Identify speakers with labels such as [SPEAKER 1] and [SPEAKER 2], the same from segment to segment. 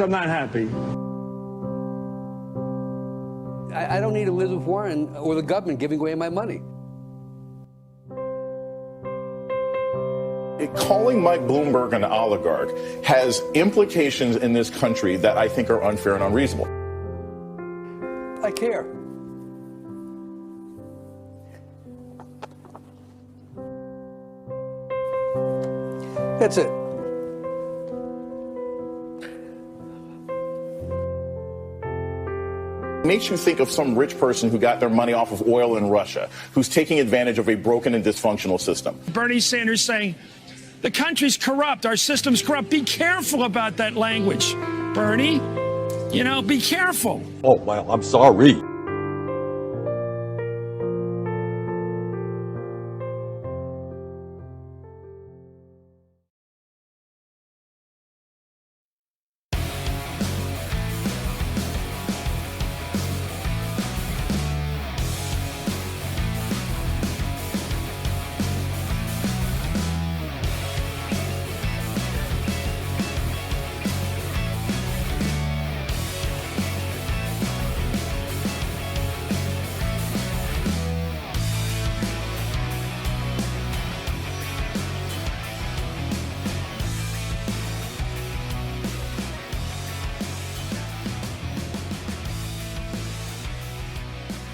[SPEAKER 1] I'm not happy.
[SPEAKER 2] I don't need Elizabeth Warren or the government giving away my money.
[SPEAKER 3] Calling Mike Bloomberg an oligarch has implications in this country that I think are unfair and unreasonable.
[SPEAKER 2] I care. That's it.
[SPEAKER 3] Makes you think of some rich person who got their money off of oil in Russia, who's taking advantage of a broken and dysfunctional system.
[SPEAKER 4] Bernie Sanders saying, the country's corrupt, our system's corrupt. Be careful about that language, Bernie. You know, be careful.
[SPEAKER 5] Oh, well, I'm sorry.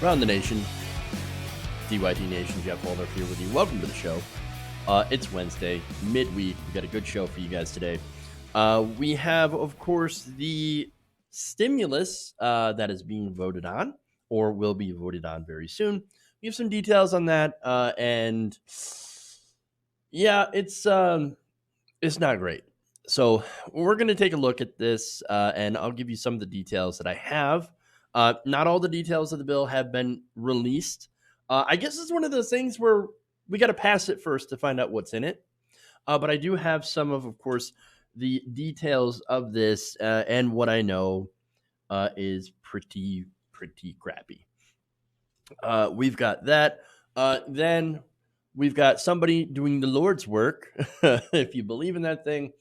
[SPEAKER 6] Around the nation, DYD Nation, Jeff Waldorf here with you. Welcome to the show. It's Wednesday, midweek. We got a good show for you guys today. We have, of course, the stimulus that is being voted on, or will be voted on very soon. We have some details on that, and yeah, it's not great. So we're going to take a look at this, and I'll give you some of the details that I have. Not all the details of the bill have been released. I guess it's one of those things where we got to pass it first to find out what's in it. But I do have some of course, the details of this, and what I know is pretty crappy. We've got that. Then we've got somebody doing the Lord's work, if you believe in that thing.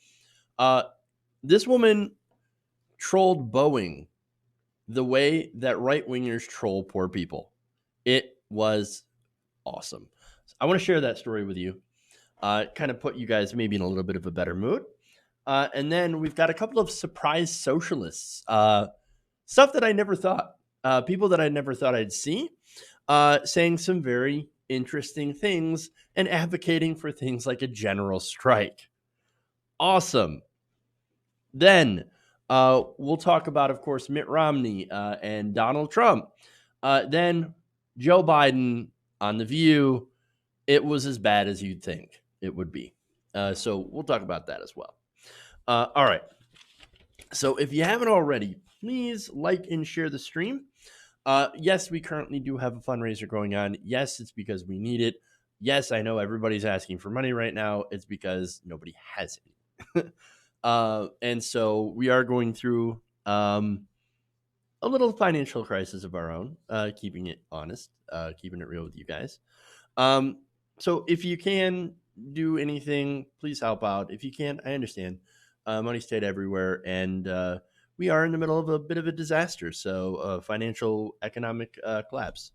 [SPEAKER 6] This woman trolled Boeing the way that right-wingers troll poor people. It was awesome. I want to share that story with you. Kind of put you guys maybe in a little bit of a better mood. And then we've got a couple of surprise socialists. Stuff that I never thought. People that I never thought I'd see. Saying some very interesting things and advocating for things like a general strike. Awesome. Then we'll talk about, of course, Mitt Romney and Donald Trump. Then Joe Biden on The View. It was as bad as you'd think it would be. So we'll talk about that as well. All right. So if you haven't already, please like and share the stream. Yes, we currently do have a fundraiser going on. Yes, it's because we need it. Yes, I know everybody's asking for money right now. It's because nobody has it. And so we are going through a little financial crisis of our own, keeping it honest, keeping it real with you guys. So if you can do anything, please help out. If you can't, I understand. Money stayed everywhere, and we are in the middle of a bit of a disaster. So financial, economic collapse.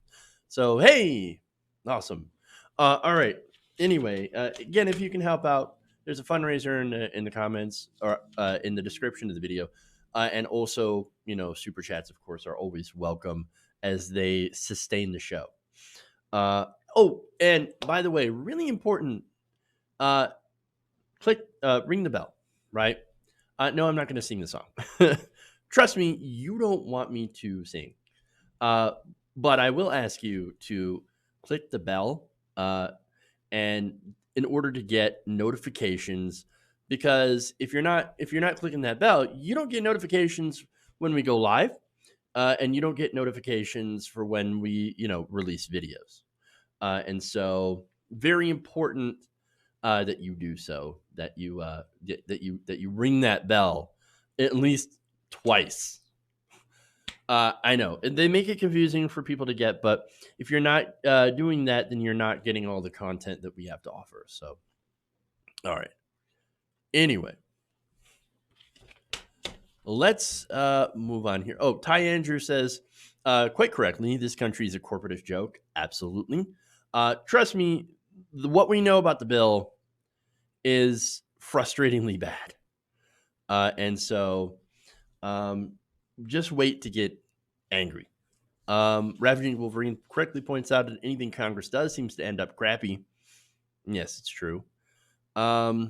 [SPEAKER 6] So, hey, awesome. All right. Anyway, again, if you can help out, there's a fundraiser in the comments or in the description of the video. And also, super chats, of course, are always welcome as they sustain the show. Oh, and by the way, really important, ring the bell, right? No, I'm not going to sing the song. Trust me, you don't want me to sing. But I will ask you to click the bell and in order to get notifications, because if you're not clicking that bell, you don't get notifications when we go live, and you don't get notifications for when we release videos. And so very important that you do so, that you ring that bell at least twice. I know they make it confusing for people to get, but if you're not doing that, then you're not getting all the content that we have to offer. So, all right. Anyway, Let's move on here. Oh, Ty Andrew says, quite correctly, this country is a corporatist joke. Absolutely. Trust me, what we know about the bill is frustratingly bad. And so just wait to get angry. Ravaging Wolverine correctly points out that anything Congress does seems to end up crappy. Yes, it's true. No,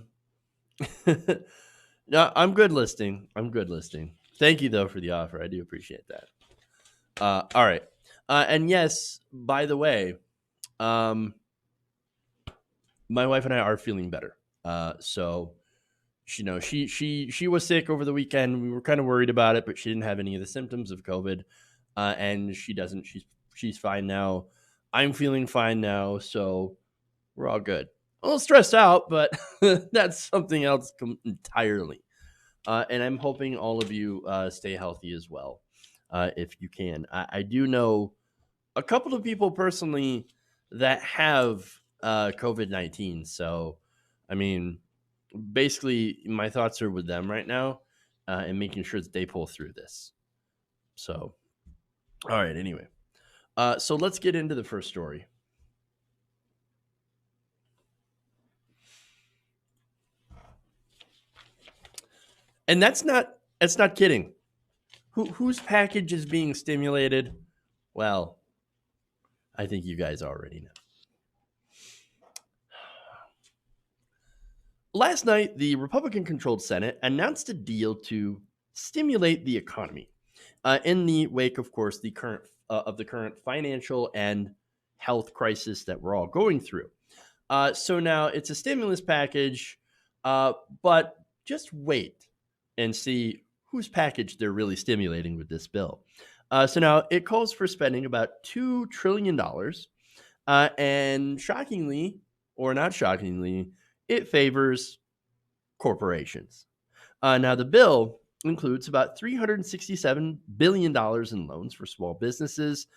[SPEAKER 6] I'm good listing. Thank you, though, for the offer. I do appreciate that. All right. And yes, by the way, my wife and I are feeling better. So, she was sick over the weekend. We were kind of worried about it, but she didn't have any of the symptoms of COVID. And she doesn't. She's fine now. I'm feeling fine now. So we're all good. A little stressed out, but that's something else entirely. And I'm hoping all of you stay healthy as well, if you can. I do know a couple of people personally that have COVID-19. So, I mean, basically, my thoughts are with them right now and making sure that they pull through this. So, all right, anyway. So let's get into the first story. And that's not kidding. Whose package is being stimulated? Well, I think you guys already know. Last night, the Republican-controlled Senate announced a deal to stimulate the economy in the wake, of course, the current financial and health crisis that we're all going through. So now it's a stimulus package, but just wait and see whose package they're really stimulating with this bill. So now it calls for spending about $2 trillion. And shockingly, or not shockingly, it favors corporations. Now the bill includes about $367 billion in loans for small businesses,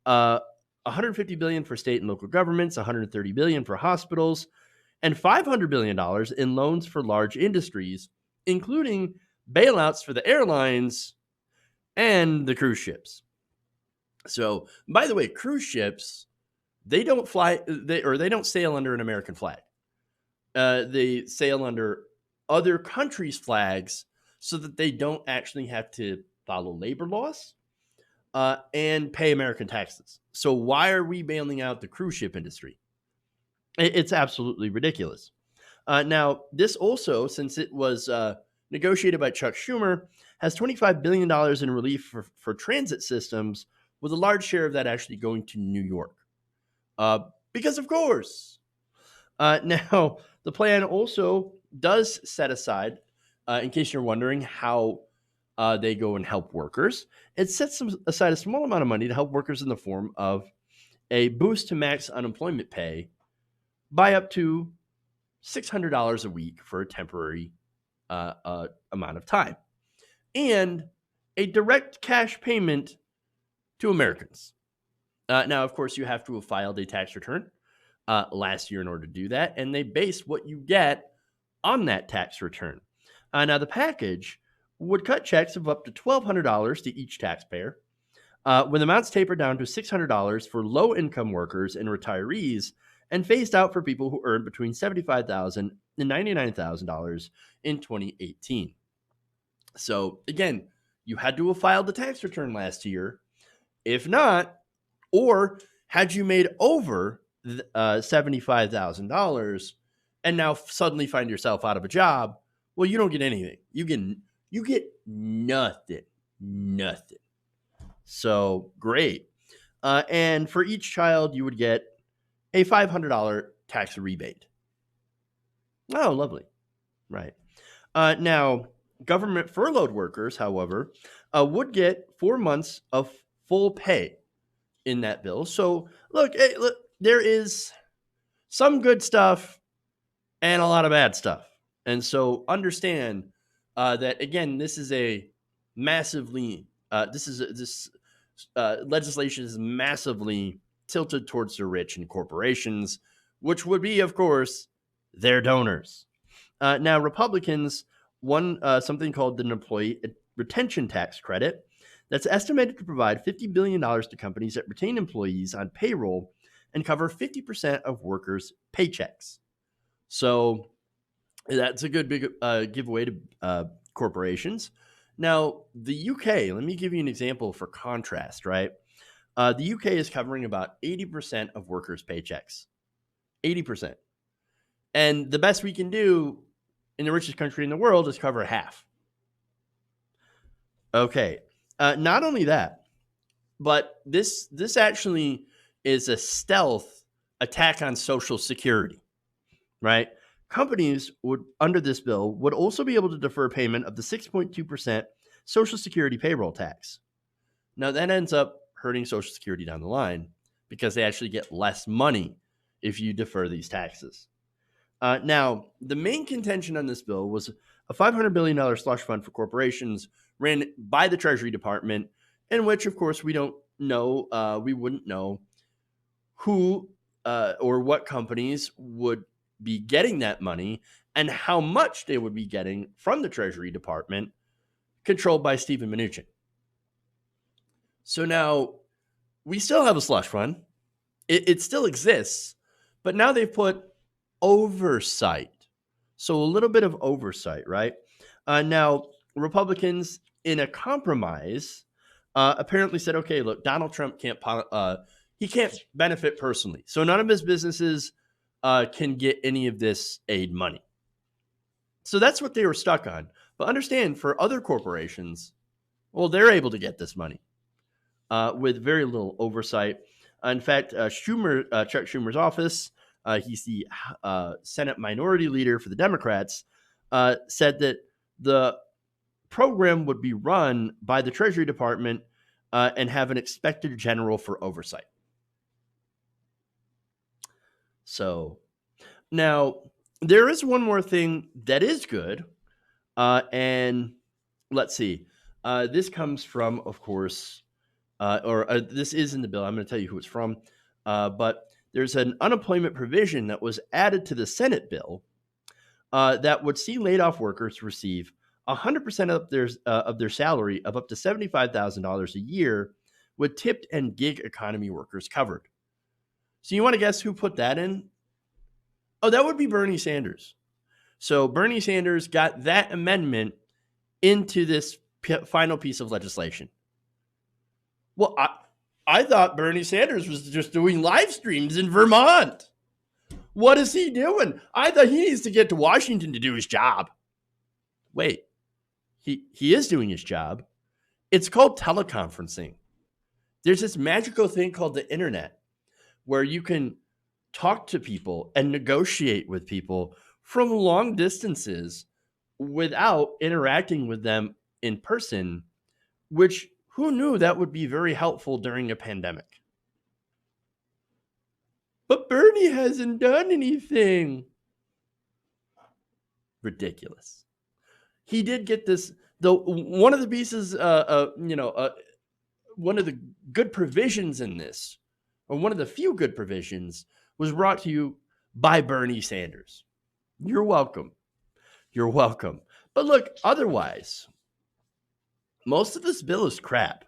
[SPEAKER 6] $150 billion for state and local governments, $130 billion for hospitals, and $500 billion in loans for large industries, including bailouts for the airlines and the cruise ships. So, by the way, cruise ships, they don't sail under an American flag. They sail under other countries' flags so that they don't actually have to follow labor laws and pay American taxes. So why are we bailing out the cruise ship industry? It's absolutely ridiculous. Now, this also, since it was negotiated by Chuck Schumer, has $25 billion in relief for transit systems, with a large share of that actually going to New York. Because, of course. Now, the plan also does set aside, in case you're wondering how they go and help workers, it sets aside a small amount of money to help workers in the form of a boost to max unemployment pay by up to $600 a week for a temporary amount of time, and a direct cash payment to Americans. Now, of course, you have to have filed a tax return last year in order to do that, and they base what you get on that tax return. Now, the package would cut checks of up to $1,200 to each taxpayer, with amounts tapered down to $600 for low-income workers and retirees, and phased out for people who earn between $75,000 and $99,000 in 2018. So, again, you had to have filed the tax return last year. If not, or had you made over $75,000 and now suddenly find yourself out of a job, well, you don't get anything. You get nothing. So great. And for each child, you would get a $500 tax rebate. Oh, lovely. Right. Now, government furloughed workers, however, would get 4 months of full pay in that bill. So look, there is some good stuff and a lot of bad stuff. And so understand that, again, this is a massively, this legislation is massively tilted towards the rich and corporations, which would be, of course, their donors. Now, Republicans won something called the retention tax credit that's estimated to provide $50 billion to companies that retain employees on payroll and cover 50% of workers' paychecks. So that's a good big giveaway to corporations. Now, the UK, let me give you an example for contrast, right? The UK is covering about 80% of workers' paychecks. 80%. And the best we can do in the richest country in the world is cover half. Okay. Not only that, but this actually is a stealth attack on Social Security, right? Companies would, under this bill, would also be able to defer payment of the 6.2% Social Security payroll tax. Now, that ends up hurting Social Security down the line because they actually get less money if you defer these taxes. Now, the main contention on this bill was a $500 billion slush fund for corporations ran by the Treasury Department, in which, of course, we don't know, we wouldn't know who or what companies would be getting that money and how much they would be getting from the Treasury Department, controlled by Steven Mnuchin. So now we still have a slush fund. It still exists, but now they've put oversight. So a little bit of oversight, right? Now, Republicans in a compromise apparently said, okay, look, Donald Trump can't benefit personally. So none of his businesses can get any of this aid money. So that's what they were stuck on. But understand, for other corporations, well, they're able to get this money with very little oversight. In fact, Chuck Schumer's office, he's the Senate Minority Leader for the Democrats, said that the program would be run by the Treasury Department and have an inspector general for oversight. So now there is one more thing that is good. And let's see. This comes from, of course, this is in the bill. I'm going to tell you who it's from. But there's an unemployment provision that was added to the Senate bill that would see laid off workers receive 100% of their salary of up to $75,000 a year, with tipped and gig economy workers covered. So you want to guess who put that in? Oh, that would be Bernie Sanders. So Bernie Sanders got that amendment into this final piece of legislation. Well, I thought Bernie Sanders was just doing live streams in Vermont. What is he doing? I thought he needs to get to Washington to do his job. Wait, he is doing his job. It's called teleconferencing. There's this magical thing called the internet where you can talk to people and negotiate with people from long distances without interacting with them in person, which who knew that would be very helpful during a pandemic? But Bernie hasn't done anything. Ridiculous. He did get this, though. One of the pieces, one of the good provisions in this, or one of the few good provisions, was brought to you by Bernie Sanders. You're welcome. You're welcome. But look, otherwise, most of this bill is crap.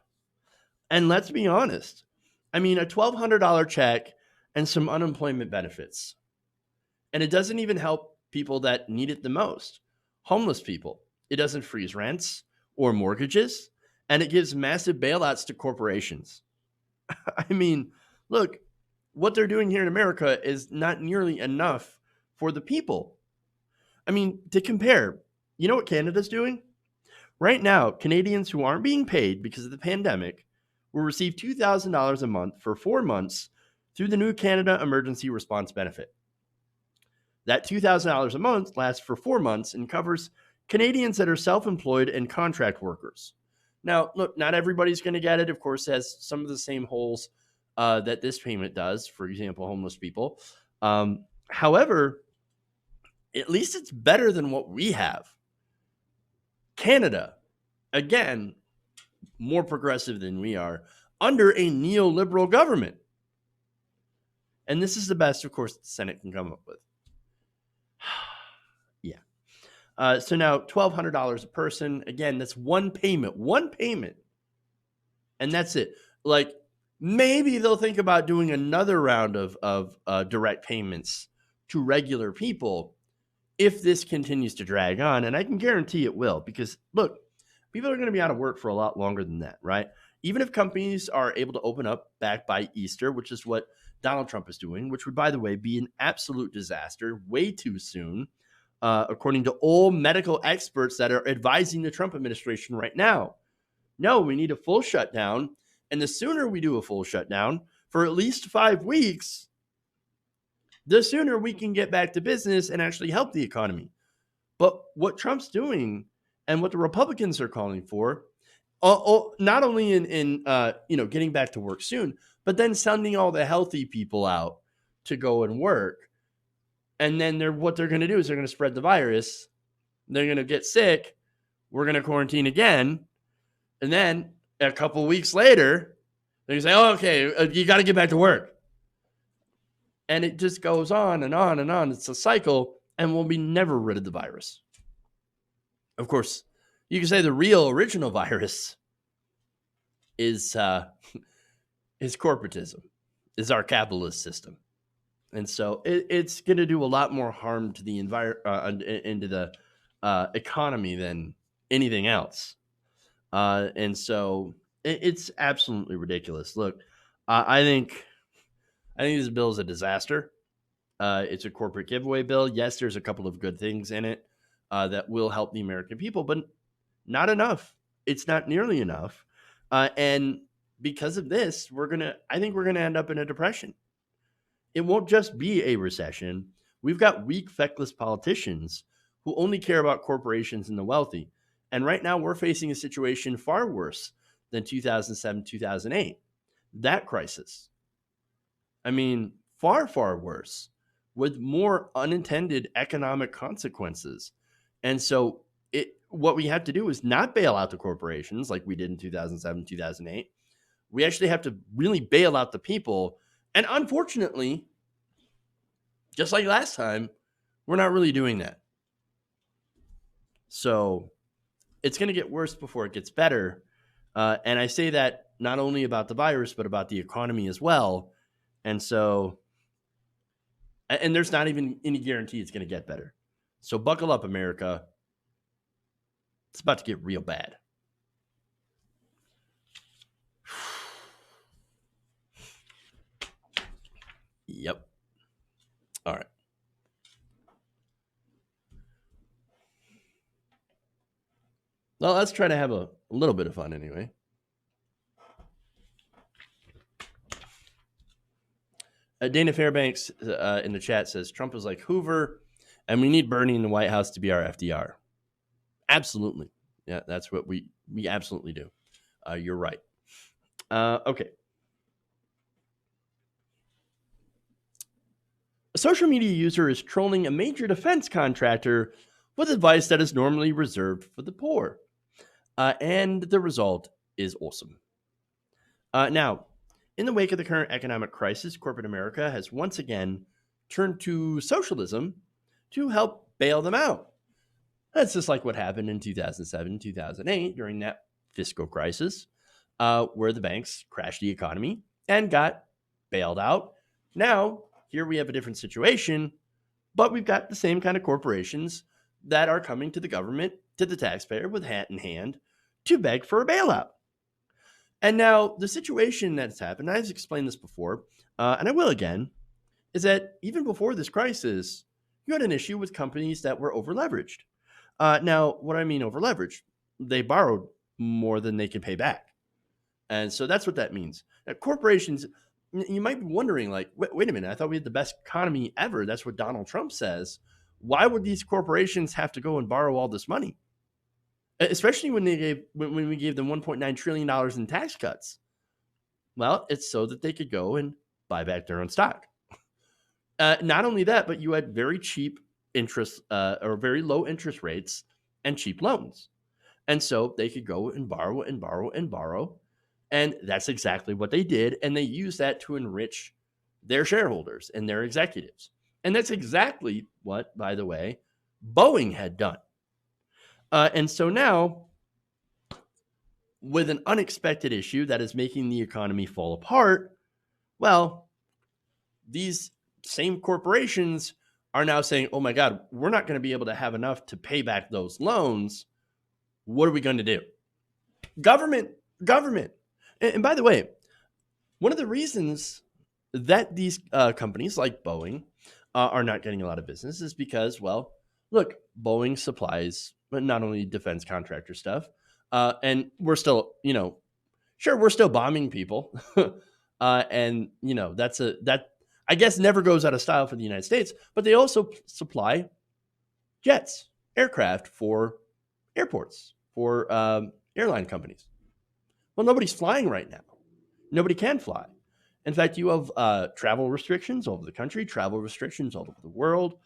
[SPEAKER 6] And let's be honest. I mean, a $1,200 check and some unemployment benefits. And it doesn't even help people that need it the most. Homeless people. It doesn't freeze rents or mortgages. And it gives massive bailouts to corporations. I mean, look, what they're doing here in America is not nearly enough for the people. I mean, to compare, you know what Canada's doing? Right now, Canadians who aren't being paid because of the pandemic will receive $2,000 a month for 4 months through the new Canada Emergency Response Benefit. That $2,000 a month lasts for 4 months and covers Canadians that are self-employed and contract workers. Now, look, not everybody's going to get it. Of course, it has some of the same holes that this payment does, for example, homeless people. However, at least it's better than what we have. Canada, again, more progressive than we are, under a neoliberal government. And this is the best, of course, the Senate can come up with. Yeah. So now $1,200 a person. Again, that's one payment, and that's it. Like, maybe they'll think about doing another round of direct payments to regular people if this continues to drag on. And I can guarantee it will, because look, people are going to be out of work for a lot longer than that, right? Even if companies are able to open up back by Easter, which is what Donald Trump is doing, which would, by the way, be an absolute disaster way too soon, according to all medical experts that are advising the Trump administration right now. No, we need a full shutdown. And the sooner we do a full shutdown for at least 5 weeks, the sooner we can get back to business and actually help the economy. But what Trump's doing and what the Republicans are calling for, not only in getting back to work soon, but then sending all the healthy people out to go and work. And then what they're going to do is they're going to spread the virus. They're going to get sick. We're going to quarantine again. And then a couple weeks later, they're going to say, oh, okay, you got to get back to work. And it just goes on and on and on. It's a cycle, and we'll be never rid of the virus. Of course, you can say the real original virus is corporatism, is our capitalist system. And so it's going to do a lot more harm to the into the economy than anything else. And so it's absolutely ridiculous. Look, I think this bill is a disaster. It's a corporate giveaway bill. Yes, there's a couple of good things in it that will help the American people, but not enough. It's not nearly enough. And because of this, I think we're going to end up in a depression. It won't just be a recession. We've got weak, feckless politicians who only care about corporations and the wealthy. And right now we're facing a situation far worse than 2007, 2008. That crisis. I mean, far, far worse, with more unintended economic consequences. And so what we have to do is not bail out the corporations like we did in 2007, 2008. We actually have to really bail out the people. And unfortunately, just like last time, we're not really doing that. So it's going to get worse before it gets better. And I say that not only about the virus, but about the economy as well. And so, and there's not even any guarantee it's going to get better. So buckle up, America. It's about to get real bad. Yep. All right. Well, let's try to have a little bit of fun anyway. Dana Fairbanks in the chat says Trump is like Hoover, and we need Bernie in the White House to be our FDR. Absolutely. Yeah, that's what we absolutely do. You're right. Okay. A social media user is trolling a major defense contractor with advice that is normally reserved for the poor. And the result is awesome. Now, in the wake of the current economic crisis, corporate America has once again turned to socialism to help bail them out. That's just like what happened in 2007, 2008 during that fiscal crisis, where the banks crashed the economy and got bailed out. Now, here we have a different situation, but we've got the same kind of corporations that are coming to the government, to the taxpayer with hat in hand to beg for a bailout. And now the situation that's happened, I've explained this before, and I will again, is that even before this crisis, you had an issue with companies that were over-leveraged. Now, what I mean over-leveraged, they borrowed more than they can pay back. And so that's what that means. Now, corporations, you might be wondering, like, wait a minute, I thought we had the best economy ever. That's what Donald Trump says. Why would these corporations have to go and borrow all this money? Especially when we gave them $1.9 trillion in tax cuts. Well, it's so that they could go and buy back their own stock. Not only that, but you had very cheap interest or very low interest rates and cheap loans. And so they could go and borrow and borrow and borrow. And that's exactly what they did. And they used that to enrich their shareholders and their executives. And that's exactly what, by the way, Boeing had done. And so now, with an unexpected issue that is making the economy fall apart, well, these same corporations are now saying, oh my God, we're not going to be able to have enough to pay back those loans. What are we going to do? Government. And by the way, one of the reasons that these companies like Boeing are not getting a lot of business is because, well, look, Boeing supplies not only defense contractor stuff, and we're still, sure, we're still bombing people. And, that I guess never goes out of style for the United States, but they also supply jets, aircraft for airports, for airline companies. Well, nobody's flying right now. Nobody can fly. In fact, you have travel restrictions all over the country, travel restrictions all over the world.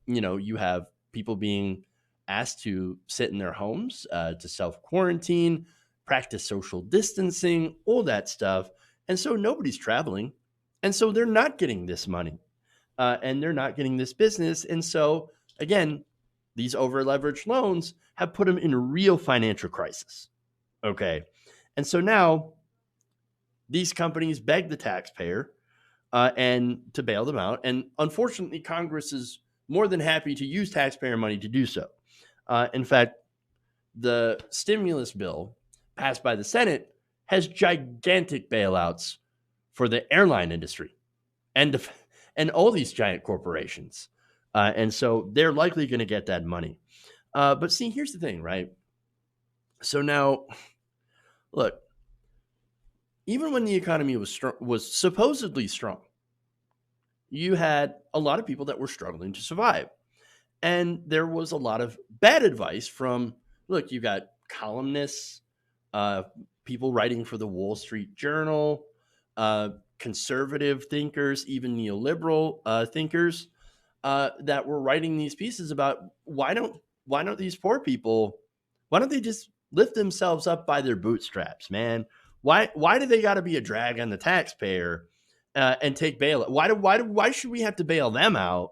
[SPEAKER 6] You have people being asked to sit in their homes, to self-quarantine, practice social distancing, all that stuff. And so nobody's traveling. And so they're not getting this money, and they're not getting this business. And so, again, these over-leveraged loans have put them in a real financial crisis. Okay. And so now these companies beg the taxpayer and to bail them out. And unfortunately, Congress is more than happy to use taxpayer money to do so. In fact, the stimulus bill passed by the Senate has gigantic bailouts for the airline industry and all these giant corporations. And so they're likely going to get that money. But see, here's the thing, right? So now, look, even when the economy was supposedly strong, you had a lot of people that were struggling to survive. And there was a lot of bad advice from, look, you got columnists, people writing for the Wall Street Journal, conservative thinkers, even neoliberal thinkers that were writing these pieces about why don't these poor people, why don't they just lift themselves up by their bootstraps, man? Why do they got to be a drag on the taxpayer and take bailout? Why should we have to bail them out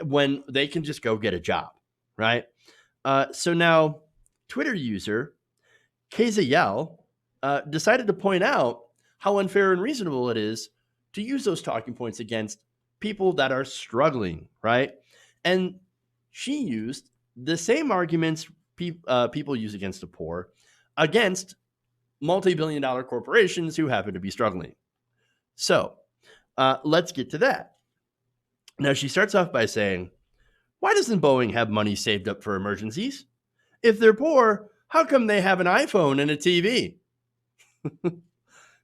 [SPEAKER 6] when they can just go get a job, right? So now Twitter user Kazayel decided to point out how unfair and reasonable it is to use those talking points against people that are struggling, right? And she used the same arguments people use against the poor against multi-billion-dollar corporations who happen to be struggling. So let's get to that. Now, she starts off by saying, why doesn't Boeing have money saved up for emergencies? If they're poor, how come they have an iPhone and a TV?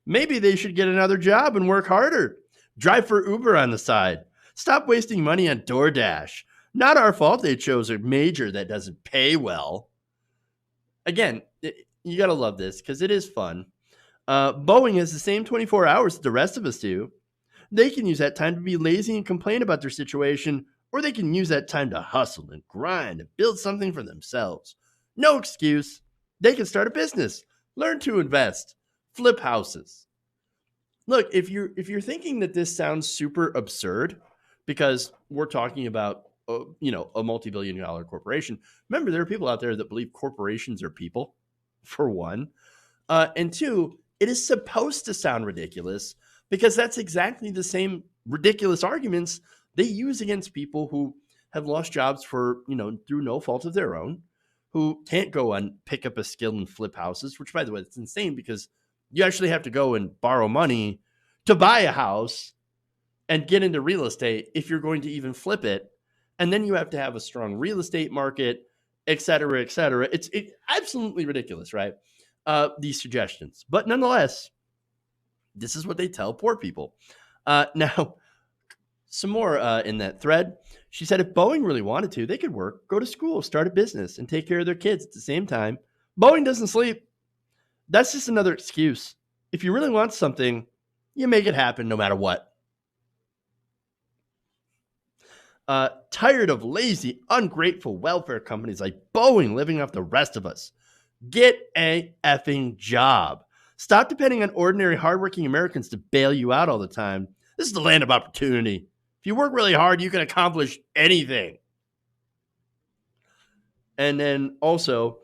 [SPEAKER 6] Maybe they should get another job and work harder. Drive for Uber on the side. Stop wasting money on DoorDash. Not our fault they chose a major that doesn't pay well. Again, you got to love this because it is fun. Boeing has the same 24 hours that the rest of us do. They can use that time to be lazy and complain about their situation, or they can use that time to hustle and grind and build something for themselves. No excuse. They can start a business, learn to invest, flip houses. Look, if you're thinking that this sounds super absurd because we're talking about a multi-billion-dollar corporation, remember there are people out there that believe corporations are people, for one, and two, it is supposed to sound ridiculous because that's exactly the same ridiculous arguments they use against people who have lost jobs for through no fault of their own, who can't go and pick up a skill and flip houses, which, by the way, it's insane because you actually have to go and borrow money to buy a house and get into real estate if you're going to even flip it. And then you have to have a strong real estate market, et cetera, et cetera. It's absolutely ridiculous, right? These suggestions. But nonetheless, this is what they tell poor people. Now, some more in that thread. She said if Boeing really wanted to, they could work, go to school, start a business, and take care of their kids at the same time. Boeing doesn't sleep. That's just another excuse. If you really want something, you make it happen no matter what. Tired of lazy, ungrateful welfare companies like Boeing living off the rest of us. Get a effing job. Stop depending on ordinary, hardworking Americans to bail you out all the time. This is the land of opportunity. If you work really hard, you can accomplish anything. And then also,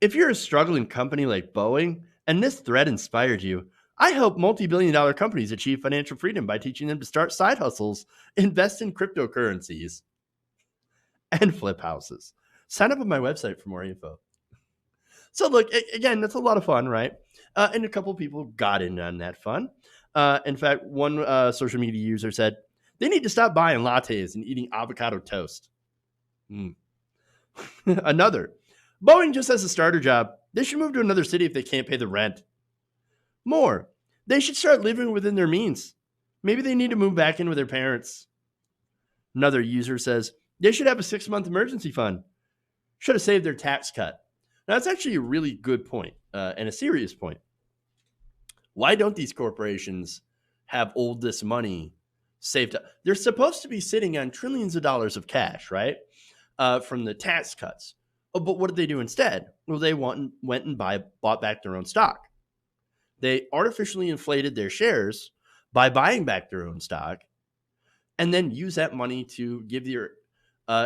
[SPEAKER 6] if you're a struggling company like Boeing and this thread inspired you, I help multi-billion-dollar companies achieve financial freedom by teaching them to start side hustles, invest in cryptocurrencies, and flip houses. Sign up on my website for more info. So look, again, that's a lot of fun, right? And a couple of people got in on that fun. In fact, one social media user said they need to stop buying lattes and eating avocado toast. Another, Boeing just has a starter job. They should move to another city if they can't pay the rent. More, they should start living within their means. Maybe they need to move back in with their parents. Another user says they should have a 6-month emergency fund. Should have saved their tax cut. Now, that's actually a really good point and a serious point. Why don't these corporations have all this money saved up? They're supposed to be sitting on trillions of dollars of cash, right? From the tax cuts. Oh, but what did they do instead? Well, they went and bought back their own stock. They artificially inflated their shares by buying back their own stock and then use that money to give their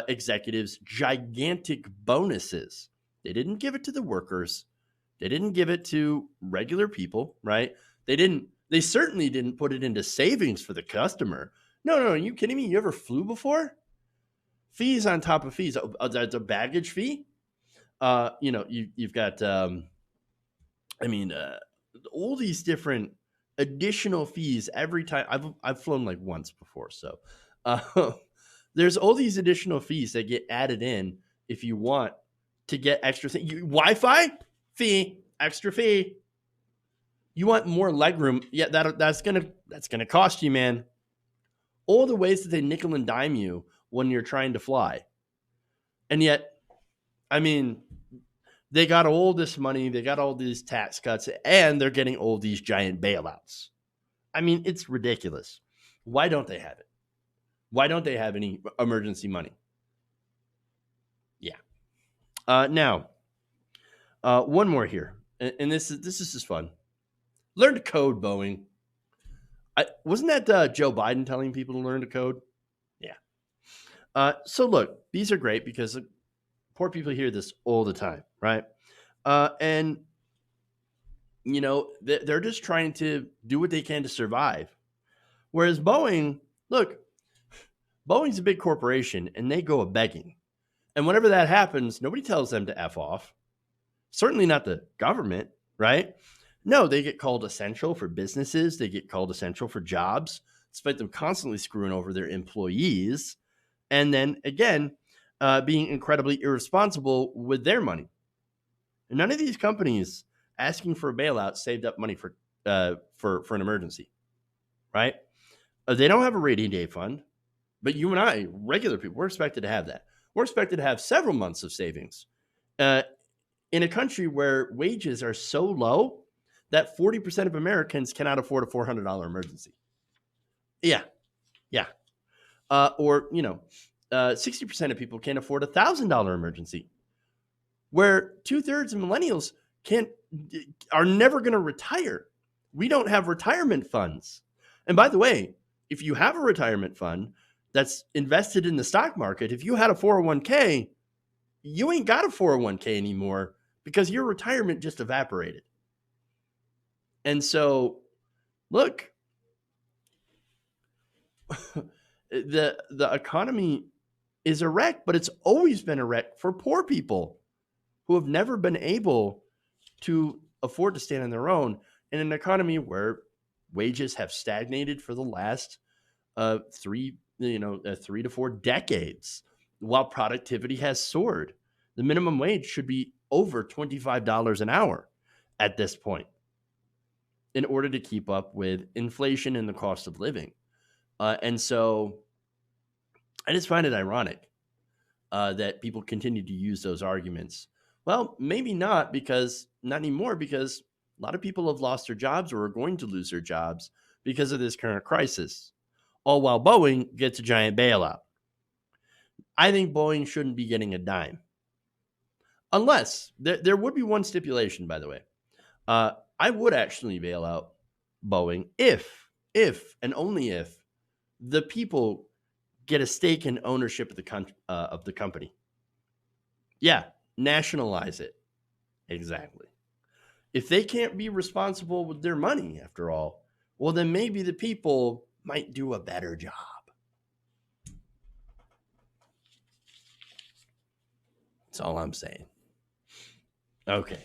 [SPEAKER 6] executives gigantic bonuses. They didn't give it to the workers. They didn't give it to regular people, right? They certainly didn't put it into savings for the customer. No, are you kidding me? You ever flew before? Fees on top of fees. That's a baggage fee. You've got, all these different additional fees every time. I've flown like once before, so there's all these additional fees that get added in if you want to get extra things. Wi-Fi fee, extra fee. You want more legroom? Yeah, that's gonna cost you, man. All the ways that they nickel and dime you when you're trying to fly, and yet, they got all this money, they got all these tax cuts, and they're getting all these giant bailouts. It's ridiculous. Why don't they have it? Why don't they have any emergency money? Yeah. Now, one more here, and this is just fun. Learn to code, Boeing. Wasn't that Joe Biden telling people to learn to code? Yeah. So look, these are great because poor people hear this all the time, right? And they're just trying to do what they can to survive. Whereas Boeing, look, Boeing's a big corporation and they go a begging. And whenever that happens, nobody tells them to F off. Certainly not the government, right? No, they get called essential for businesses. They get called essential for jobs, despite them constantly screwing over their employees. And then again, being incredibly irresponsible with their money. And none of these companies asking for a bailout saved up money for an emergency, right? They don't have a rainy day fund, but you and I, regular people, we're expected to have that. We're expected to have several months of savings in a country where wages are so low that 40% of Americans cannot afford a $400 emergency. Yeah. Or 60% of people can't afford a $1,000 emergency, where 2/3 of millennials are never going to retire. We don't have retirement funds. And by the way, if you have a retirement fund that's invested in the stock market, if you had a 401k, you ain't got a 401k anymore because your retirement just evaporated. And so, look, the economy is a wreck, but it's always been a wreck for poor people who have never been able to afford to stand on their own in an economy where wages have stagnated for the last 3 to 4 decades, while productivity has soared. The minimum wage should be over $25 an hour at this point in order to keep up with inflation and the cost of living. And so I just find it ironic that people continue to use those arguments. Well, maybe not anymore, because a lot of people have lost their jobs or are going to lose their jobs because of this current crisis, all while Boeing gets a giant bailout. I think Boeing shouldn't be getting a dime. Unless, there would be one stipulation, by the way. I would actually bail out Boeing if and only if the people get a stake in ownership of the company. Yeah, nationalize it. Exactly. If they can't be responsible with their money, after all, well, then maybe the people might do a better job. That's all I'm saying. Okay.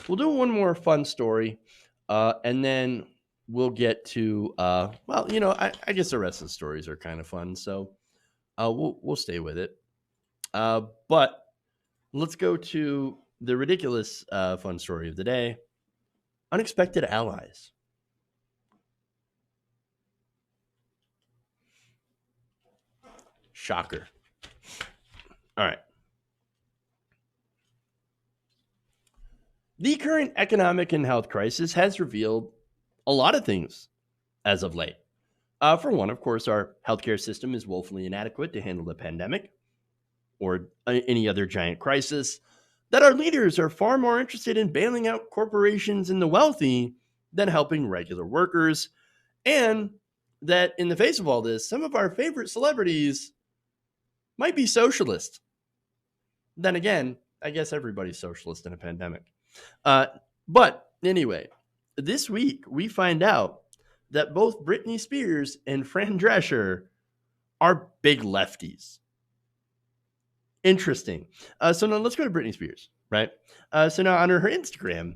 [SPEAKER 6] We'll do one more fun story, and then we'll get to, well, I guess the rest of the stories are kind of fun, so we'll stay with it. But let's go to the ridiculous fun story of the day. Unexpected allies. Shocker. All right. The current economic and health crisis has revealed a lot of things as of late. For one, of course, our healthcare system is woefully inadequate to handle the pandemic or any other giant crisis, that our leaders are far more interested in bailing out corporations and the wealthy than helping regular workers, and that in the face of all this, some of our favorite celebrities might be socialist. Then again, I guess everybody's socialist in a pandemic. But anyway, this week we find out that both Britney Spears and Fran Drescher are big lefties. Interesting. So now let's go to Britney Spears, right? So now on her Instagram,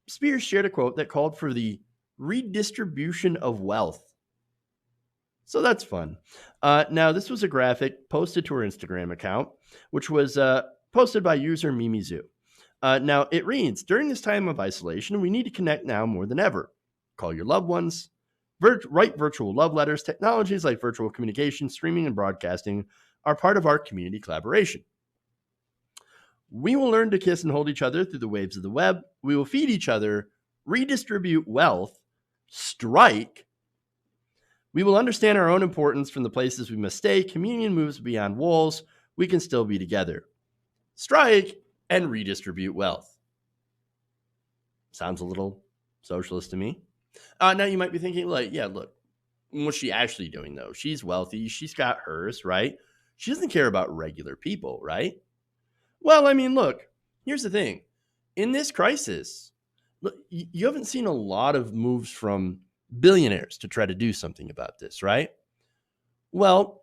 [SPEAKER 6] Spears shared a quote that called for the redistribution of wealth. So that's fun. Now, this was a graphic posted to her Instagram account, which was posted by user Mimizu. Now, it reads, during this time of isolation, we need to connect now more than ever. Call your loved ones, write virtual love letters. Technologies like virtual communication, streaming, and broadcasting are part of our community collaboration. We will learn to kiss and hold each other through the waves of the web. We will feed each other, redistribute wealth, strike. We will understand our own importance from the places we must stay. Communion moves beyond walls. We can still be together. Strike and redistribute wealth. Sounds a little socialist to me. Now you might be thinking, like, yeah, look, what's she actually doing though? She's wealthy. She's got hers, right? She doesn't care about regular people, right? Well, I mean, look, here's the thing. In this crisis, look, you haven't seen a lot of moves from billionaires to try to do something about this, right? Well,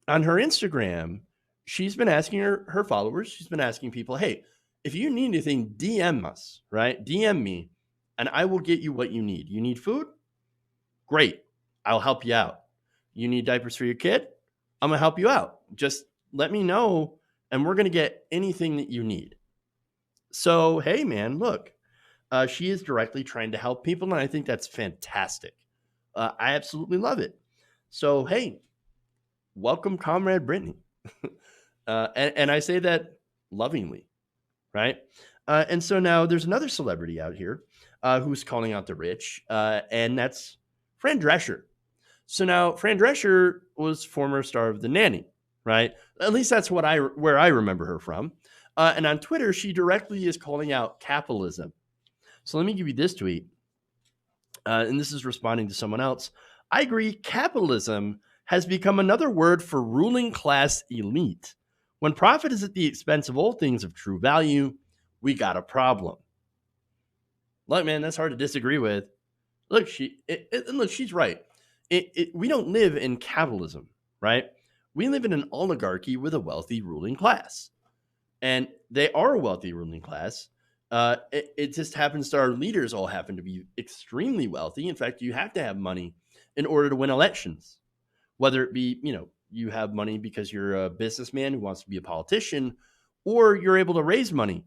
[SPEAKER 6] on her Instagram, she's been asking her followers, she's been asking people, hey, if you need anything, DM us, right? DM me, and I will get you what you need. You need food? Great. I'll help you out. You need diapers for your kid? I'm going to help you out. Just let me know, and we're going to get anything that you need. So, hey, man, look, she is directly trying to help people, and I think that's fantastic. I absolutely love it. So, hey, welcome, Comrade Britney. And I say that lovingly, right? And so now there's another celebrity out here who's calling out the rich, and that's Fran Drescher. So now Fran Drescher was former star of The Nanny, right? At least that's where I remember her from. And on Twitter, she directly is calling out capitalism. So let me give you this tweet. And this is responding to someone else. I agree, capitalism has become another word for ruling class elite. When profit is at the expense of all things of true value, we got a problem. Look, man, that's hard to disagree with. Look, she's right. We don't live in capitalism, right? We live in an oligarchy with a wealthy ruling class. And they are a wealthy ruling class. It just happens to our leaders all happen to be extremely wealthy. In fact, you have to have money in order to win elections, whether it be, you have money because you're a businessman who wants to be a politician, or you're able to raise money.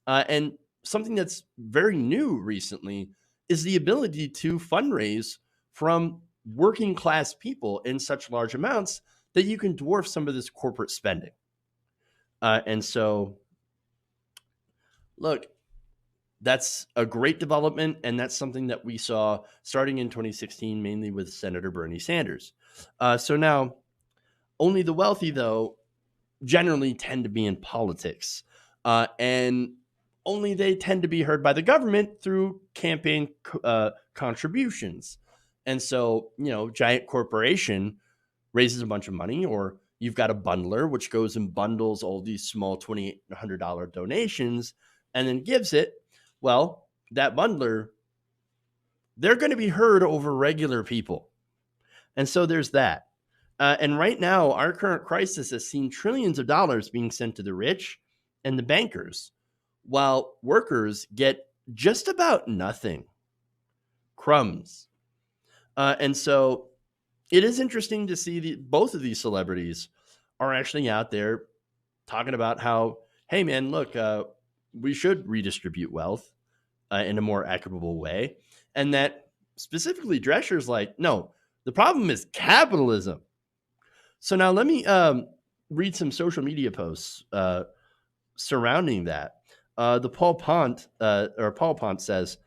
[SPEAKER 6] And something that's very new recently is the ability to fundraise from working class people in such large amounts that you can dwarf some of this corporate spending. And so, look, that's a great development, and that's something that we saw starting in 2016, mainly with Senator Bernie Sanders. So now, only the wealthy, though, generally tend to be in politics, and only they tend to be heard by the government through campaign contributions. And so, giant corporation raises a bunch of money, or you've got a bundler, which goes and bundles all these small $2,800 donations and then gives it. Well, that bundler, they're going to be heard over regular people. And so there's that. And right now, our current crisis has seen trillions of dollars being sent to the rich and the bankers, while workers get just about nothing. Crumbs. And so it is interesting to see both of these celebrities are actually out there talking about how, hey, man, look, we should redistribute wealth in a more equitable way. And that specifically Drescher's like, no, the problem is capitalism. So now let me read some social media posts surrounding that. The Paul Pont says,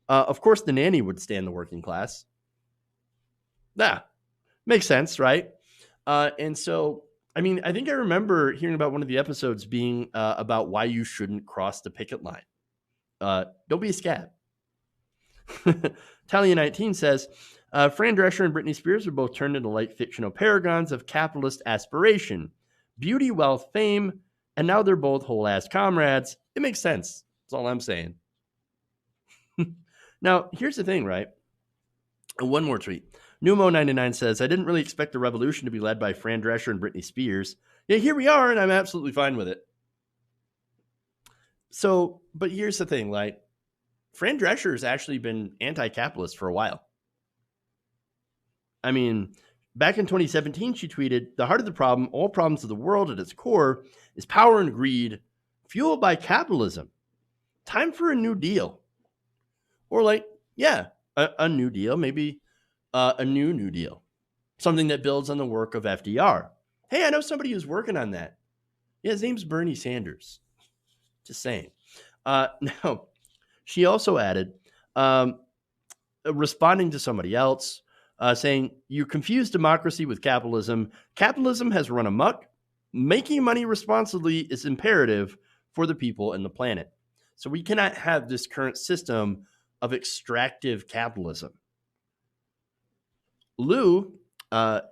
[SPEAKER 6] of course, the nanny would stand the working class. Yeah, makes sense, right? And so, I mean, I think I remember hearing about one of the episodes being about why you shouldn't cross the picket line. Don't be a scab. Talia19 says, Fran Drescher and Britney Spears were both turned into light fictional paragons of capitalist aspiration, beauty, wealth, fame, and now they're both whole-ass comrades. It makes sense. That's all I'm saying. Now, here's the thing, right? One more tweet. Numo99 says, I didn't really expect the revolution to be led by Fran Drescher and Britney Spears. Yeah, here we are, and I'm absolutely fine with it. So, but here's the thing, like, Fran Drescher has actually been anti-capitalist for a while. I mean, back in 2017, she tweeted, the heart of the problem, all problems of the world at its core, is power and greed, fueled by capitalism. Time for a new deal. Or like, yeah, a new deal, maybe a new deal. Something that builds on the work of FDR. Hey, I know somebody who's working on that. Yeah, his name's Bernie Sanders. Just saying. Now, she also added, responding to somebody else, saying, you confuse democracy with capitalism. Capitalism has run amok. Making money responsibly is imperative for the people and the planet. So we cannot have this current system of extractive capitalism. Lou,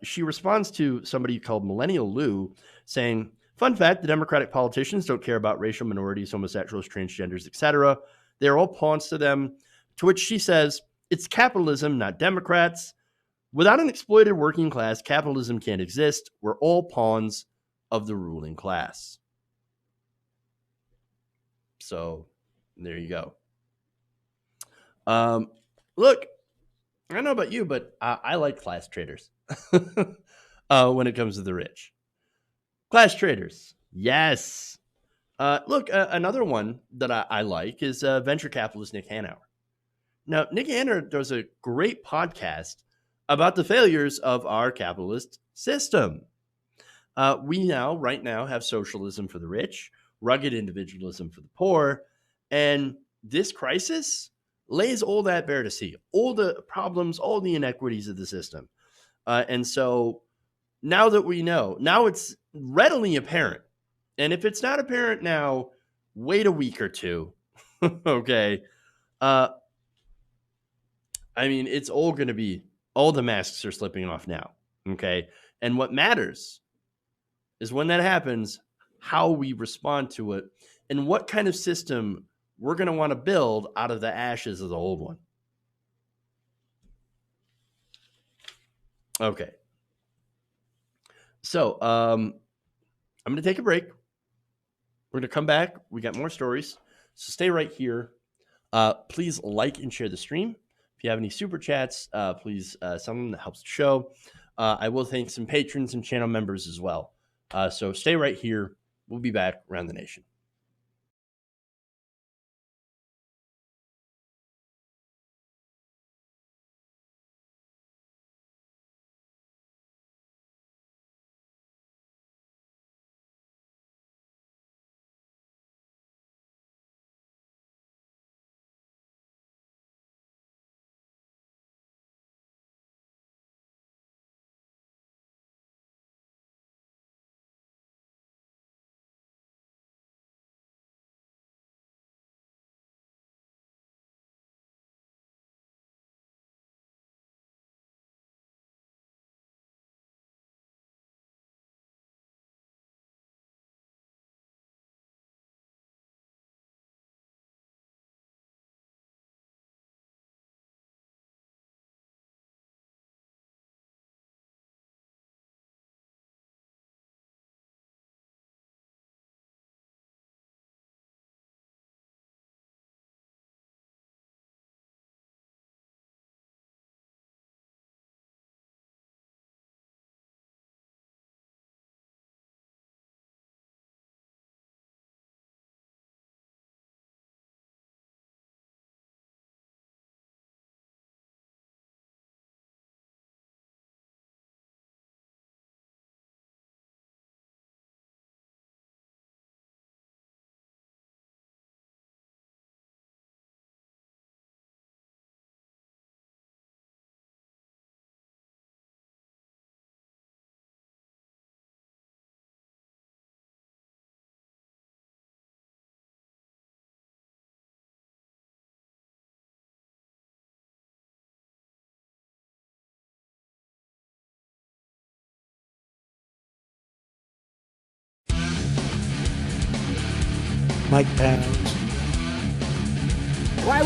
[SPEAKER 6] she responds to somebody called Millennial Lou, saying, fun fact, the Democratic politicians don't care about racial minorities, homosexuals, transgenders, etc. They're all pawns to them. To which she says, it's capitalism, not Democrats. Without an exploited working class, capitalism can't exist. We're all pawns of the ruling class. So there you go. Look, I don't know about you, but I like class traders when it comes to the rich. Class traders. Yes. Look, another one that I like is venture capitalist Nick Hanauer. Now, Nick Hanauer does a great podcast about the failures of our capitalist system. We right now, have socialism for the rich, rugged individualism for the poor, and this crisis lays all that bare to see, all the problems, all the inequities of the system. And so now that we know, now it's readily apparent. And if it's not apparent now, wait a week or two. Okay. I mean, it's all going to be, all the masks are slipping off now. Okay. And what matters is when that happens, how we respond to it and what kind of system we're going to want to build out of the ashes of the old one. Okay. So, I'm going to take a break. We're going to come back. We got more stories. So stay right here. Please like and share the stream. If you have any super chats, please send them. That helps the show. I will thank some patrons and channel members as well. So stay right here. We'll be back around the nation.
[SPEAKER 1] Mike Pence.
[SPEAKER 5] Why?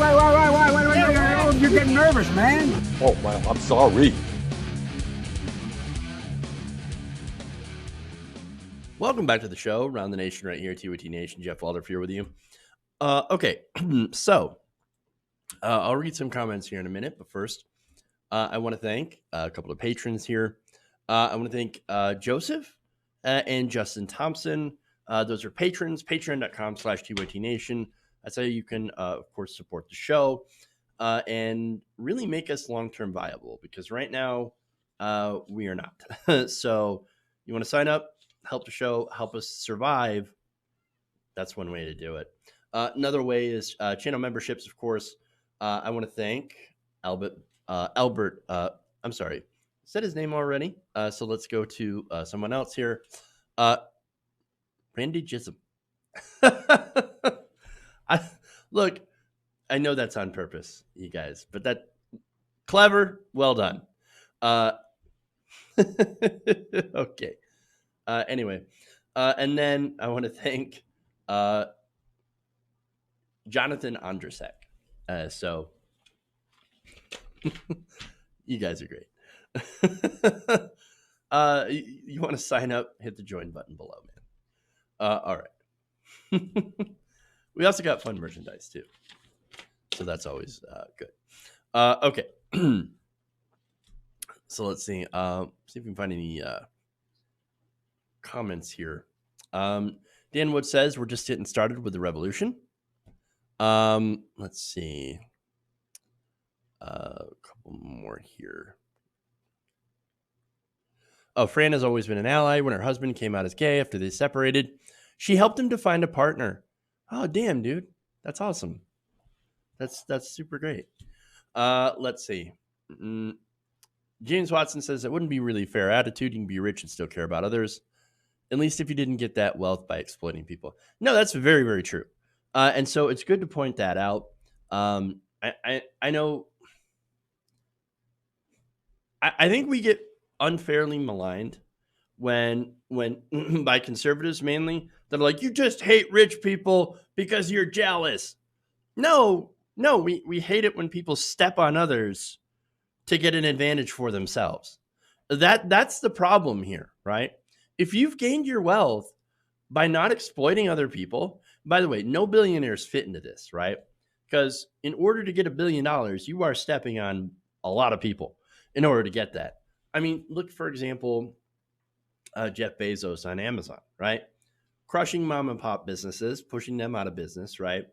[SPEAKER 5] You're getting nervous, man.
[SPEAKER 7] Oh, well, I'm sorry.
[SPEAKER 6] Welcome back to the show, Around the Nation right here, TWT Nation. Jeff Waldorf here with you. Okay, so I'll read some comments here in a minute, but first, I want to thank a couple of patrons here. I want to thank Joseph and Justin Thompson. Those are patrons, patreon.com/TWT Nation. That's how you can, of course, support the show and really make us long-term viable, because right now we are not. So you want to sign up, help the show, help us survive. That's one way to do it. Another way is channel memberships, of course. I want to thank Albert. I'm sorry. Said his name already. So let's go to someone else here. Randy Jism. Look, I know that's on purpose, you guys, but that clever. Well done. Okay. Anyway, and then I want to thank Jonathan Andrasek. So you guys are great. You want to sign up, hit the join button below, man. All right. We also got fun merchandise too, so that's always good. Okay. So let's see. See if we can find any comments here. Dan Wood says we're just getting started with the revolution. Let's see. A couple more here. Oh, Fran has always been an ally. When her husband came out as gay after they separated, she helped him to find a partner. Oh, damn, dude. That's awesome. That's super great. Let's see. James Watson says it wouldn't be really fair attitude. You can be rich and still care about others, at least if you didn't get that wealth by exploiting people. No, that's very, very true. And so it's good to point that out. I know. I think we get unfairly maligned when by conservatives mainly, that are like, you just hate rich people because you're jealous. No, we hate it when people step on others to get an advantage for themselves. That's the problem here, right? If you've gained your wealth by not exploiting other people, by the way, no billionaires fit into this, right? Because in order to get $1 billion, you are stepping on a lot of people in order to get that. I mean, look, for example, Jeff Bezos on Amazon, right? Crushing mom and pop businesses, pushing them out of business, right?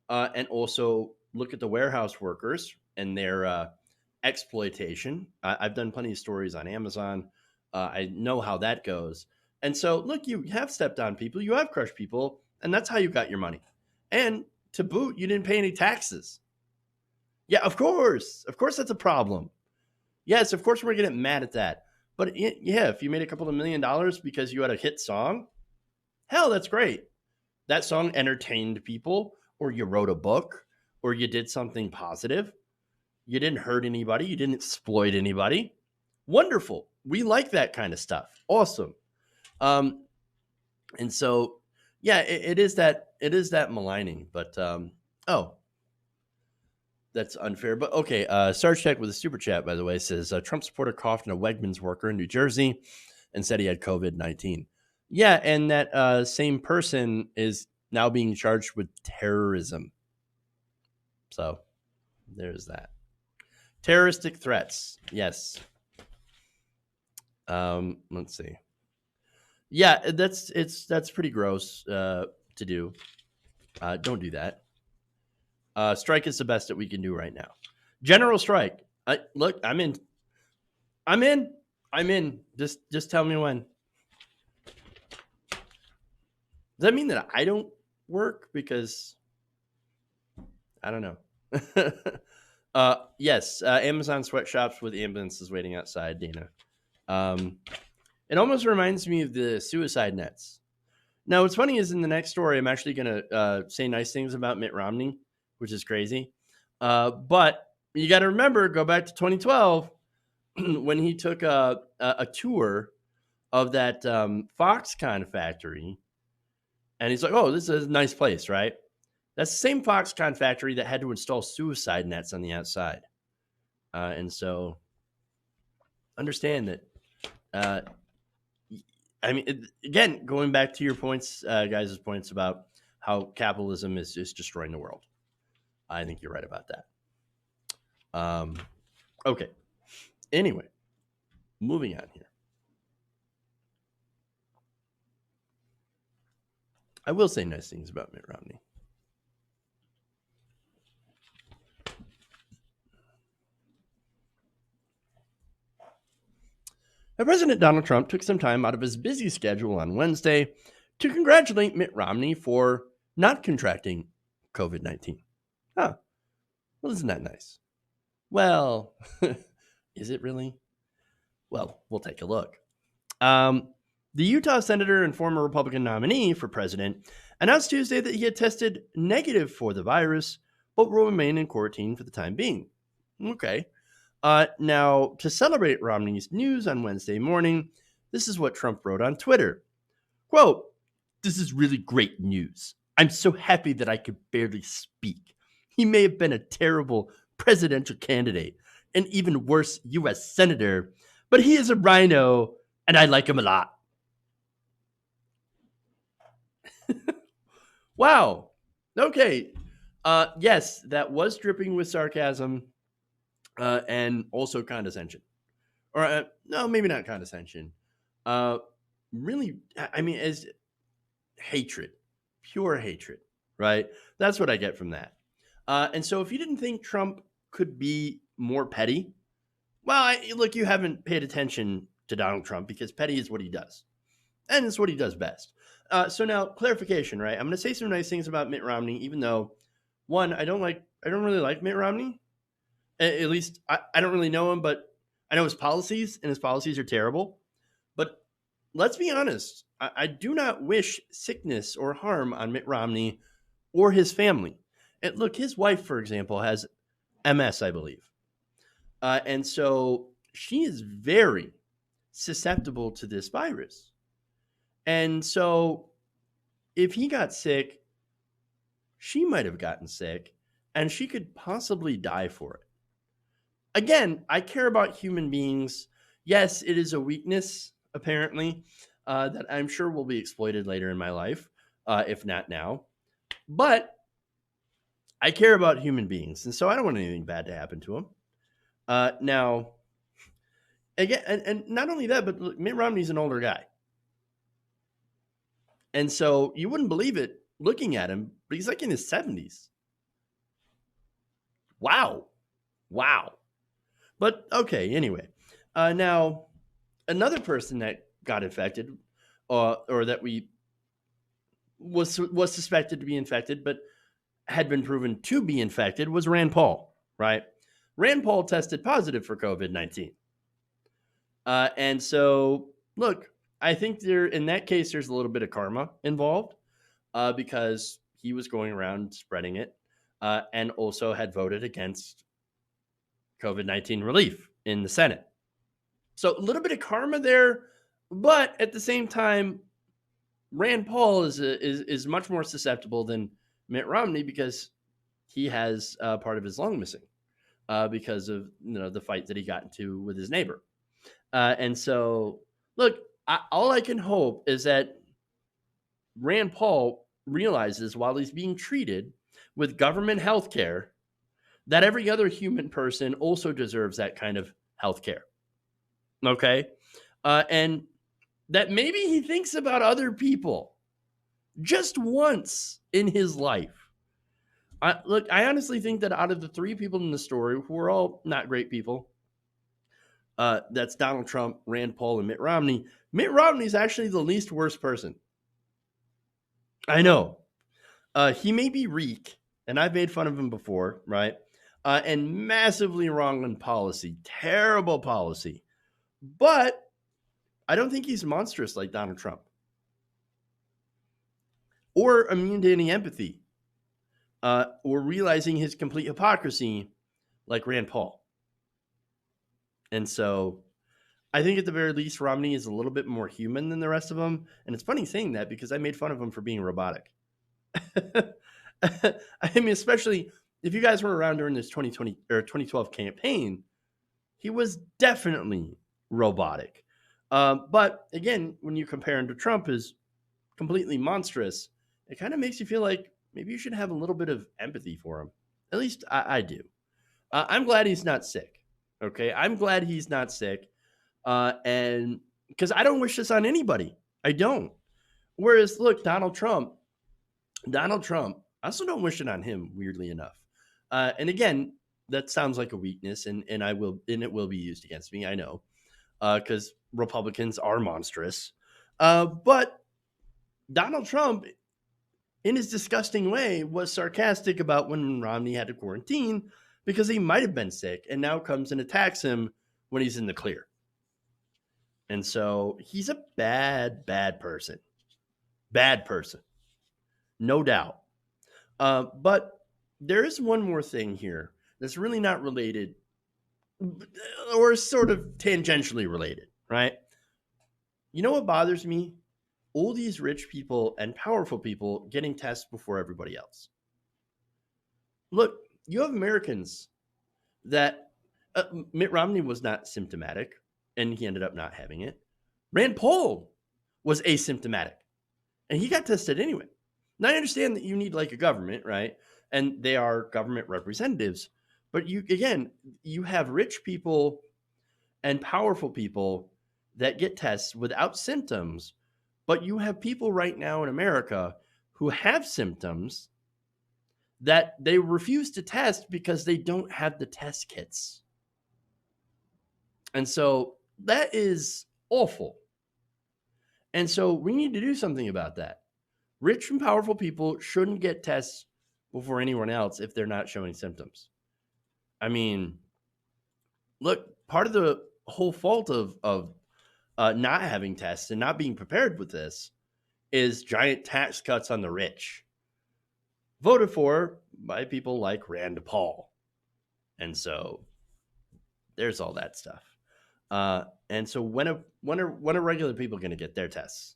[SPEAKER 6] And also look at the warehouse workers and their exploitation. I've done plenty of stories on Amazon. I know how that goes. And so, look, you have stepped on people, you have crushed people, and that's how you got your money. And to boot, you didn't pay any taxes. Yeah, of course that's a problem. Yes, of course we're going to get mad at that. But yeah, if you made a couple of $1 million because you had a hit song, hell, that's great. That song entertained people, or you wrote a book, or you did something positive. You didn't hurt anybody. You didn't exploit anybody. Wonderful. We like that kind of stuff. Awesome. And so, yeah, it is that maligning, but, that's unfair. But okay, Sarge Tech with a super chat, by the way, says Trump supporter coughed on a Wegmans worker in New Jersey and said he had COVID-19. Yeah, and that same person is now being charged with terrorism. So there's that. Terroristic threats. Yes. Let's see. Yeah, that's pretty gross to do. Don't do that. Strike is the best that we can do right now. General strike. Look, I'm in. Just tell me when. Does that mean that I don't work? Because I don't know. Yes, Amazon sweatshops with ambulances waiting outside, Dana. It almost reminds me of the suicide nets. Now, what's funny is in the next story, I'm actually going to say nice things about Mitt Romney, which is crazy. But you got to remember, go back to 2012 when he took a tour of that Foxconn factory And he's like, oh, this is a nice place, right? That's the same Foxconn factory that had to install suicide nets on the outside. And so understand that, again, going back to your points, guys' points about how capitalism is just destroying the world. I think you're right about that. Okay. Anyway, moving on here. I will say nice things about Mitt Romney. Now, President Donald Trump took some time out of his busy schedule on Wednesday to congratulate Mitt Romney for not contracting COVID-19. Oh, well, isn't that nice? Well, is it really? Well, we'll take a look. The Utah senator and former Republican nominee for president announced Tuesday that he had tested negative for the virus, but will remain in quarantine for the time being. Okay. Now, to celebrate Romney's news on Wednesday morning, this is what Trump wrote on Twitter. Quote, "This is really great news. I'm so happy that I could barely speak. He may have been a terrible presidential candidate, and even worse, U.S. senator, but he is a rhino, and I like him a lot." Wow. Okay. Yes, that was dripping with sarcasm and also condescension. Or, no, maybe not condescension. Really, I mean, as hatred, pure hatred, right? That's what I get from that. And so if you didn't think Trump could be more petty, well, look, you haven't paid attention to Donald Trump, because petty is what he does. And it's what he does best. So now, clarification, right? I'm going to say some nice things about Mitt Romney, even though, one, I don't really like Mitt Romney. At least I don't really know him, but I know his policies, and his policies are terrible. But let's be honest, I do not wish sickness or harm on Mitt Romney or his family. And look, his wife, for example, has MS, I believe. And so she is very susceptible to this virus. And so if he got sick, she might have gotten sick, and she could possibly die for it. Again, I care about human beings. Yes, it is a weakness, apparently, that I'm sure will be exploited later in my life, if not now. But I care about human beings, and so I don't want anything bad to happen to them. Now, again, and not only that, but look, Mitt Romney's an older guy. And so you wouldn't believe it looking at him, but he's like in his 70s. Wow. But okay, anyway. Now, another person that got infected, or that was suspected to be infected, but had been proven to be infected, was Rand Paul, right? Rand Paul tested positive for COVID-19. And so, look, I think in that case, there's a little bit of karma involved, because he was going around spreading it, and also had voted against COVID-19 relief in the Senate. So a little bit of karma there, but at the same time, Rand Paul is much more susceptible than Mitt Romney, because he has part of his lung missing because of the fight that he got into with his neighbor. And so, look, all I can hope is that Rand Paul realizes, while he's being treated with government health care, that every other human person also deserves that kind of health care. Okay? And that maybe he thinks about other people just once in his life. Look, I honestly think that out of the three people in the story, who are all not great people, that's Donald Trump, Rand Paul, and Mitt Romney. Mitt Romney is actually the least worst person. I know. He may be weak, and I've made fun of him before, right? And massively wrong in policy. Terrible policy. But I don't think he's monstrous like Donald Trump, or immune to any empathy, or realizing his complete hypocrisy like Rand Paul. And so, I think at the very least, Romney is a little bit more human than the rest of them. And it's funny saying that because I made fun of him for being robotic. I mean, especially if you guys were around during this 2020 or 2012 campaign, he was definitely robotic. But again, when you compare him to Trump, is completely monstrous. It kind of makes you feel like maybe you should have a little bit of empathy for him. At least I do. I'm glad he's not sick. Okay, I'm glad he's not sick. And because I don't wish this on anybody. I don't. Whereas, look, Donald Trump, I also don't wish it on him, weirdly enough. And again, that sounds like a weakness, and it will be used against me, I know. Because Republicans are monstrous. But Donald Trump, in his disgusting way, was sarcastic about when Romney had to quarantine because he might have been sick, and now comes and attacks him when he's in the clear. And so he's a bad person. Bad person. No doubt. But there is one more thing here that's really not related, or sort of tangentially related, right? You know what bothers me? All these rich people and powerful people getting tests before everybody else. Look, you have Americans that Mitt Romney was not symptomatic, and he ended up not having it. Rand Paul was asymptomatic, and he got tested anyway. Now, I understand that you need like a government, right? And they are government representatives. But you have rich people and powerful people that get tests without symptoms. But you have people right now in America who have symptoms that they refuse to test because they don't have the test kits. And so that is awful. And so we need to do something about that. Rich and powerful people shouldn't get tests before anyone else if they're not showing symptoms. I mean, look, part of the whole fault of not having tests and not being prepared with this is giant tax cuts on the rich, voted for by people like Rand Paul. And so there's all that stuff. And so when are regular people going to get their tests?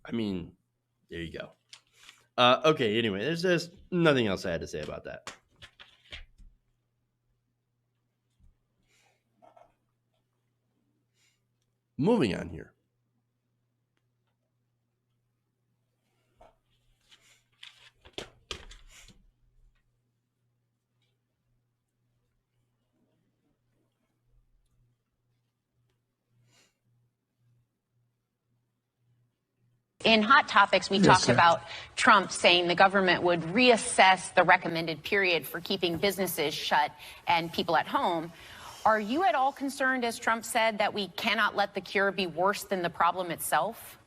[SPEAKER 6] I mean, there you go. Okay, anyway, there's just nothing else I had to say about that. Moving on here.
[SPEAKER 1] In Hot Topics, we talked about Trump saying the government would reassess the recommended period for keeping businesses shut and people at home. Are you at all concerned, as Trump said, that we cannot let the cure be worse than the problem itself?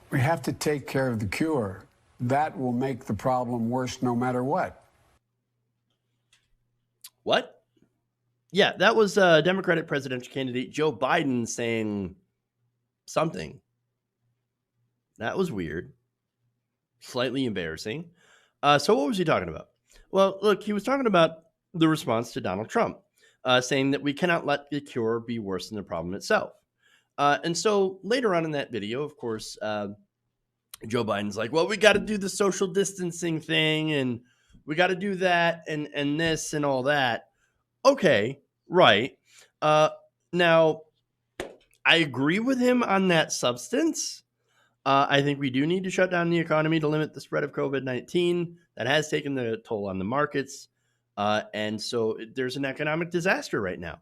[SPEAKER 5] We have to take care of the cure. That will make the problem worse no matter what.
[SPEAKER 6] What? Yeah, that was Democratic presidential candidate Joe Biden saying something. That was weird. Slightly embarrassing. So what was he talking about? Well, look, he was talking about the response to Donald Trump, saying that we cannot let the cure be worse than the problem itself. And so later on in that video, of course, Joe Biden's like, well, we got to do the social distancing thing, and we got to do that and this and all that. Okay, right. Now, I agree with him on that substance. I think we do need to shut down the economy to limit the spread of COVID-19. That has taken the toll on the markets. And so there's an economic disaster right now.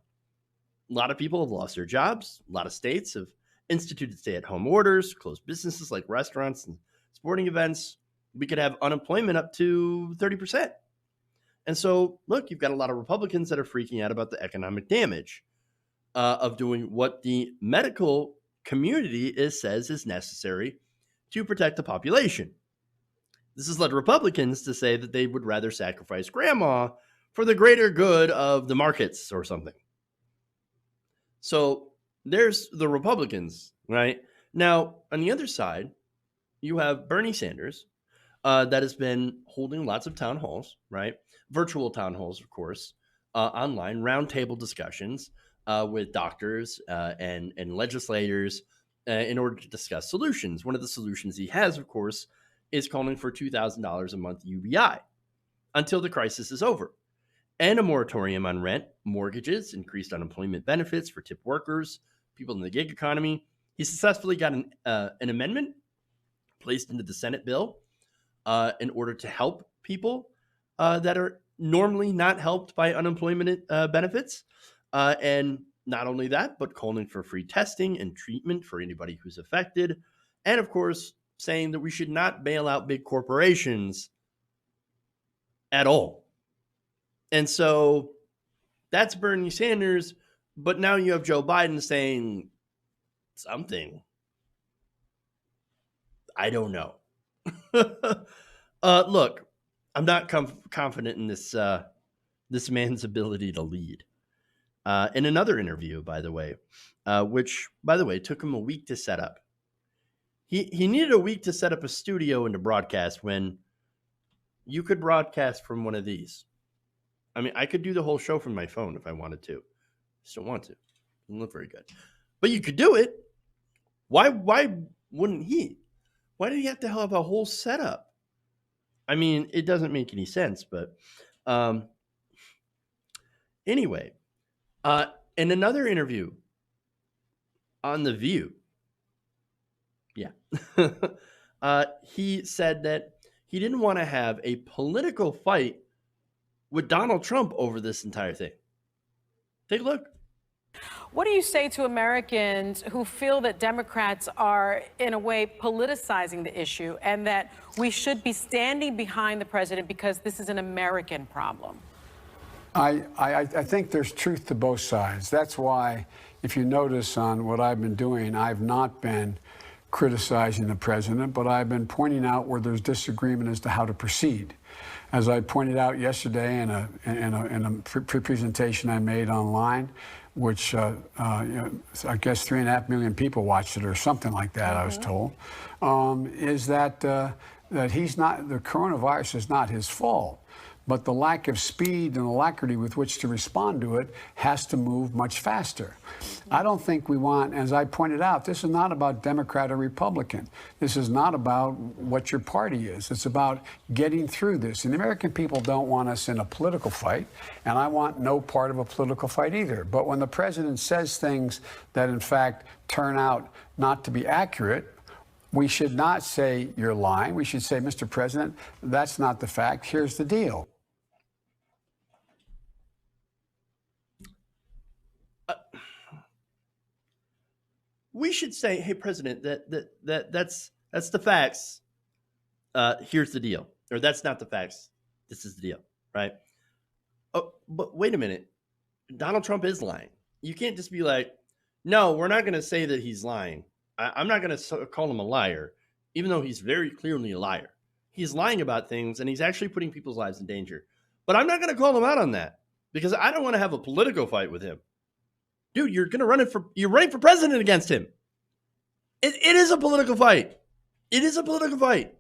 [SPEAKER 6] A lot of people have lost their jobs. A lot of states have instituted stay-at-home orders, closed businesses like restaurants and sporting events. We could have unemployment up to 30%. And so, look, you've got a lot of Republicans that are freaking out about the economic damage of doing what the medical community says is necessary to protect the population. This has led Republicans to say that they would rather sacrifice grandma for the greater good of the markets or something. So there's the Republicans, right? Now, on the other side, you have Bernie Sanders, that has been holding lots of town halls, right? Virtual town halls, of course, online, roundtable discussions with doctors and legislators in order to discuss solutions. One of the solutions he has, of course, is calling for $2,000 a month UBI until the crisis is over, and a moratorium on rent, mortgages, increased unemployment benefits for tip workers, people in the gig economy. He successfully got an amendment placed into the Senate bill in order to help people that are normally not helped by unemployment benefits. And not only that, but calling for free testing and treatment for anybody who's affected. And of course, saying that we should not bail out big corporations at all. And so that's Bernie Sanders. But now you have Joe Biden saying something. I don't know. Look, I'm not confident in this man's ability to lead. In another interview, by the way, which, by the way, took him a week to set up. He needed a week to set up a studio and to broadcast when you could broadcast from one of these. I mean, I could do the whole show from my phone if I wanted to. Just don't want to. Doesn't look very good. But you could do it. Why wouldn't he? Why did he have to have a whole setup? I mean, it doesn't make any sense, but anyway, in another interview on The View, he said that he didn't want to have a political fight with Donald Trump over this entire thing. Take a look.
[SPEAKER 7] What do you say to Americans who feel that Democrats are, in a way, politicizing the issue and that we should be standing behind the president because this is an American problem?
[SPEAKER 5] I think there's truth to both sides. That's why, if you notice on what I've been doing, I've not been criticizing the president, but I've been pointing out where there's disagreement as to how to proceed. As I pointed out yesterday in a presentation I made online, which I guess 3.5 million people watched it or something like that, I was told, is that he's not, the coronavirus is not his fault. But the lack of speed and alacrity with which to respond to it has to move much faster. I don't think we want, as I pointed out, this is not about Democrat or Republican. This is not about what your party is. It's about getting through this. And the American people don't want us in a political fight, and I want no part of a political fight either. But when the president says things that, in fact, turn out not to be accurate, we should not say you're lying. We should say, Mr. President, that's not the fact. Here's the deal.
[SPEAKER 6] We should say, hey, President, that's the facts. Here's the deal. Or that's not the facts. This is the deal, right? Oh, but wait a minute. Donald Trump is lying. You can't just be like, no, we're not going to say that he's lying. I'm not going to call him a liar, even though he's very clearly a liar. He's lying about things, and he's actually putting people's lives in danger. But I'm not going to call him out on that because I don't want to have a political fight with him. Dude, you're running for president against him. It is a political fight. It is a political fight.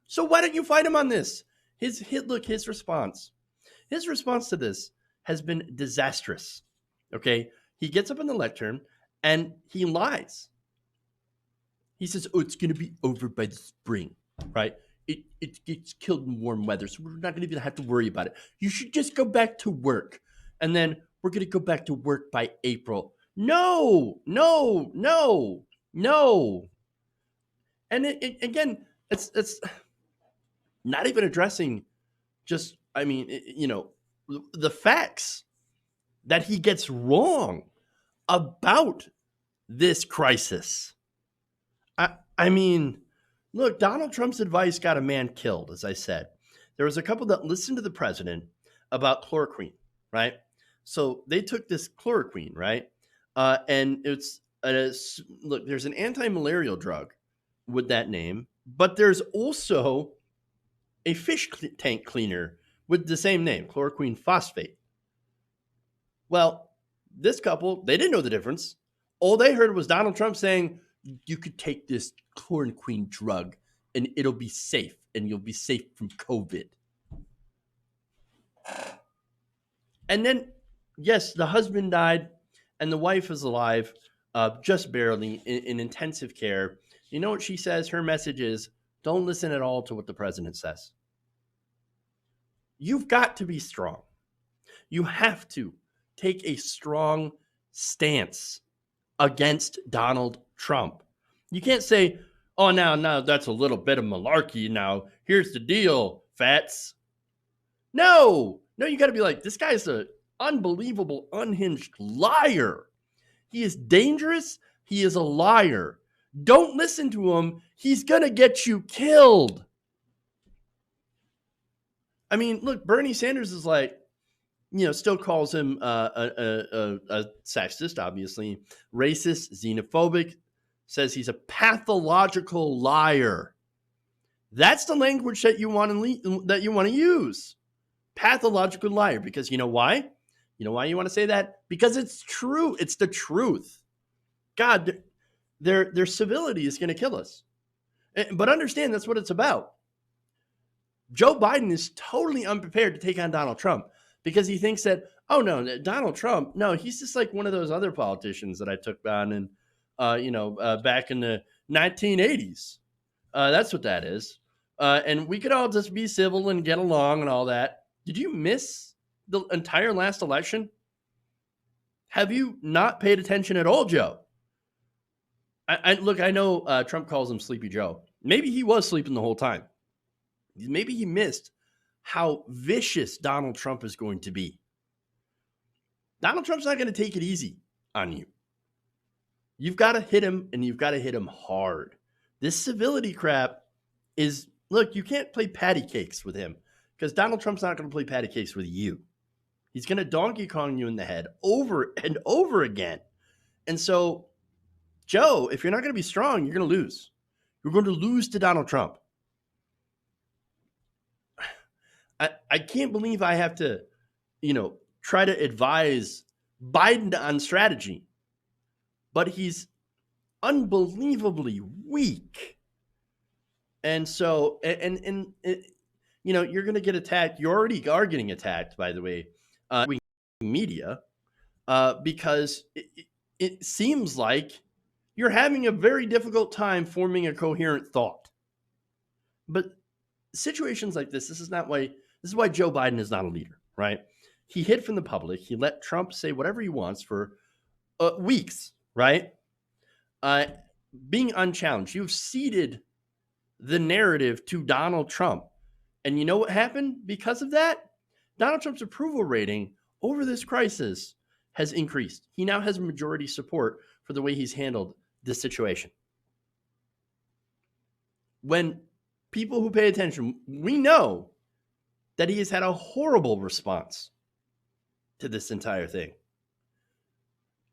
[SPEAKER 6] So why don't you fight him on this? His response to this has been disastrous. Okay, he gets up in the lectern and he lies. He says, "Oh, it's going to be over by the spring, right? It gets killed in warm weather, so we're not going to even have to worry about it. You should just go back to work, and then we're going to go back to work by April." No. And again, it's not even addressing just, the facts that he gets wrong about this crisis. I mean, look, Donald Trump's advice got a man killed, as I said. There was a couple that listened to the president about chloroquine, right? So they took this chloroquine, right? And look, there's an anti-malarial drug with that name, but there's also a fish tank cleaner with the same name, chloroquine phosphate. Well, this couple, they didn't know the difference. All they heard was Donald Trump saying, you could take this chloroquine drug and it'll be safe. and you'll be safe from COVID. And then, yes, the husband died and the wife is alive, just barely in intensive care. You know what she says? Her message is, don't listen at all to what the president says. You've got to be strong. You have to take a strong stance against Donald Trump. You can't say, oh, now that's a little bit of malarkey. Now, here's the deal, Fats. No, you got to be like, this guy's an unbelievable, unhinged liar. He is dangerous. He is a liar. Don't listen to him. He's going to get you killed. I mean, look, Bernie Sanders is like, still calls him a sexist, obviously, racist, xenophobic, says he's a pathological liar. That's the language that you want to use. Pathological liar, because you know why? You know why you want to say that? Because it's true. It's the truth. God, their civility is going to kill us. But understand that's what it's about. Joe Biden is totally unprepared to take on Donald Trump because he thinks that, oh no, Donald Trump, no, he's just like one of those other politicians that I took on in, back in the 1980s. That's what that is. And we could all just be civil and get along and all that. Did you miss the entire last election? Have you not paid attention at all, Joe? Look, I know Trump calls him Sleepy Joe. Maybe he was sleeping the whole time. Maybe he missed how vicious Donald Trump is going to be. Donald Trump's not going to take it easy on you. You've got to hit him, and you've got to hit him hard. This civility crap is, look, you can't play patty cakes with him because Donald Trump's not going to play patty cakes with you. He's going to Donkey Kong you in the head over and over again. And so, Joe, if you're not going to be strong, you're going to lose. You're going to lose to Donald Trump. I can't believe I have to, try to advise Biden on strategy, but he's unbelievably weak. And so, you're going to get attacked. You already are getting attacked, by the way, media, because it seems like you're having a very difficult time forming a coherent thought. But situations like this is why Joe Biden is not a leader, right? He hid from the public. He let Trump say whatever he wants for weeks, right? Being unchallenged. You've ceded the narrative to Donald Trump. And you know what happened because of that? Donald Trump's approval rating over this crisis has increased. He now has majority support for the way he's handled this situation. When people who pay attention, we know that he has had a horrible response to this entire thing.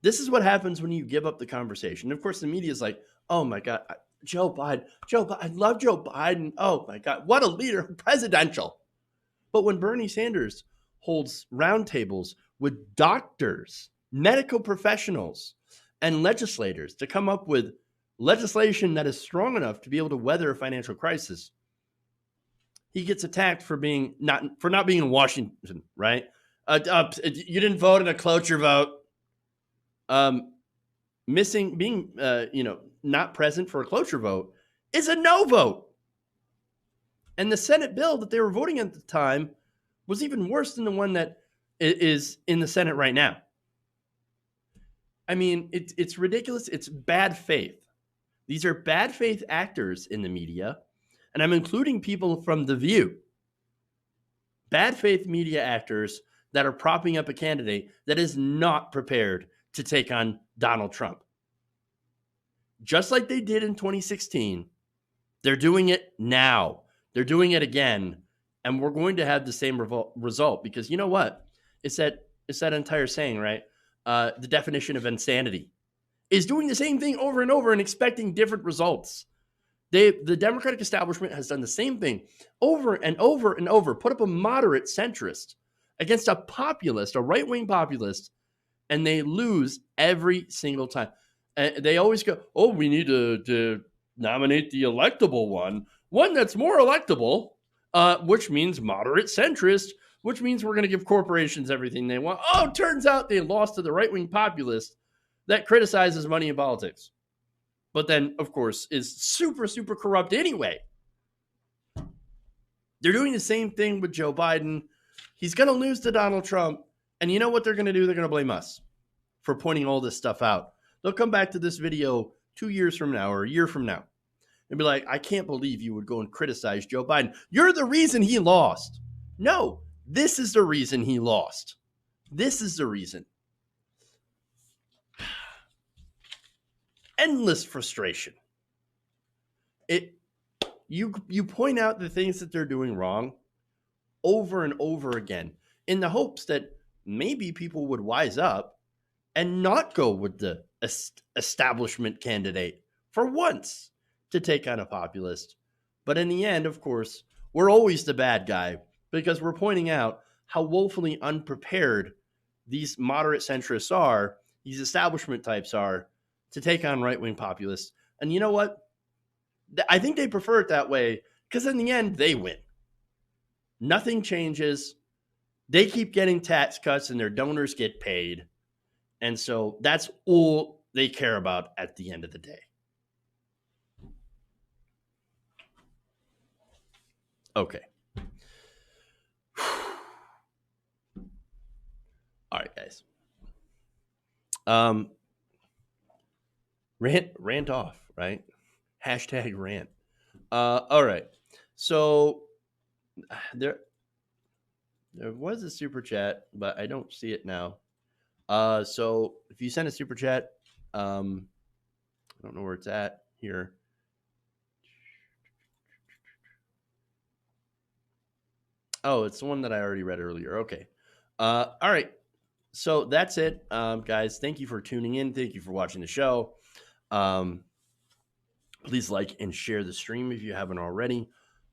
[SPEAKER 6] This is what happens when you give up the conversation. Of course, the media is like, oh my God, Joe Biden, I love Joe Biden. Oh my God, what a leader, presidential. But when Bernie Sanders holds roundtables with doctors, medical professionals, and legislators to come up with legislation that is strong enough to be able to weather a financial crisis, he gets attacked for not being in Washington, right? You didn't vote in a cloture vote. Being not present for a cloture vote is a no vote. And the Senate bill that they were voting at the time was even worse than the one that is in the Senate right now. I mean, it's ridiculous. It's bad faith. These are bad faith actors in the media. And I'm including people from The View. Bad faith media actors that are propping up a candidate that is not prepared to take on Donald Trump. Just like they did in 2016, they're doing it now. They're doing it again. And we're going to have the same result because you know what? It's that entire saying, right? The definition of insanity is doing the same thing over and over and expecting different results. The Democratic establishment has done the same thing over and over and over, put up a moderate centrist against a populist, a right-wing populist, and they lose every single time. And they always go, oh, we need to nominate the electable one. one that's more electable, which means moderate centrist, which means we're going to give corporations everything they want. Oh, turns out they lost to the right-wing populist that criticizes money in politics. But then, of course, is super, super corrupt anyway. They're doing the same thing with Joe Biden. He's going to lose to Donald Trump. And you know what they're going to do? They're going to blame us for pointing all this stuff out. They'll come back to this video 2 years from now or a year from now and be like, I can't believe you would go and criticize Joe Biden. You're the reason he lost. No, this is the reason he lost. This is the reason. Endless frustration. You point out the things that they're doing wrong over and over again in the hopes that maybe people would wise up and not go with the establishment candidate for once to take on a populist. But in the end, of course, we're always the bad guy because we're pointing out how woefully unprepared these moderate centrists are, these establishment types are, to take on right-wing populists. And you know what? I think they prefer it that way because in the end, they win. Nothing changes. They keep getting tax cuts and their donors get paid. And so that's all they care about at the end of the day. Okay. All right, guys. Rant off, right? Hashtag rant. All right. So there was a super chat, but I don't see it now. So if you send a super chat, I don't know where it's at here. Oh, it's the one that I already read earlier. Okay. All right. So that's it, guys. Thank you for tuning in. Thank you for watching the show. Please like and share the stream if you haven't already.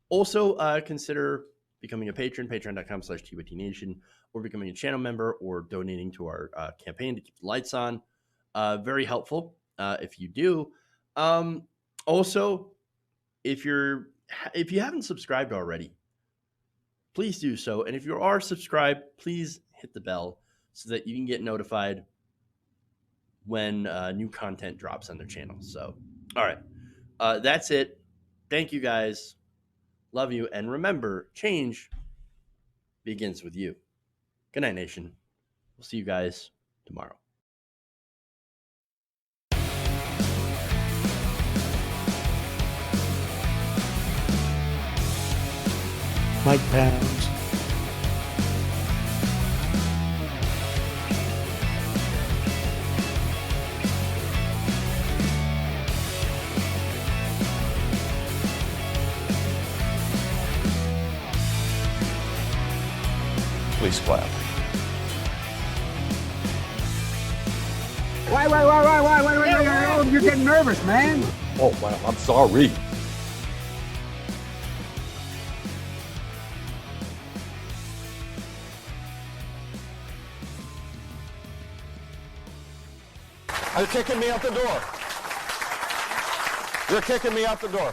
[SPEAKER 6] Also, consider becoming a patron, patreon.com/TYTNation, or becoming a channel member or donating to our campaign to keep the lights on. Very helpful if you do. Also, if you haven't subscribed already, please do so. And if you are subscribed, please hit the bell so that you can get notified when new content drops on their channel. So, all right. That's it. Thank you, guys. Love you. And remember, change begins with you. Good night, nation. We'll see you guys tomorrow.
[SPEAKER 8] Mike Pounds.
[SPEAKER 3] Please clap.
[SPEAKER 5] Why? Oh, you're getting nervous, man.
[SPEAKER 8] Oh, wow, I'm sorry.
[SPEAKER 3] You're kicking me out the door. You're kicking me out the door.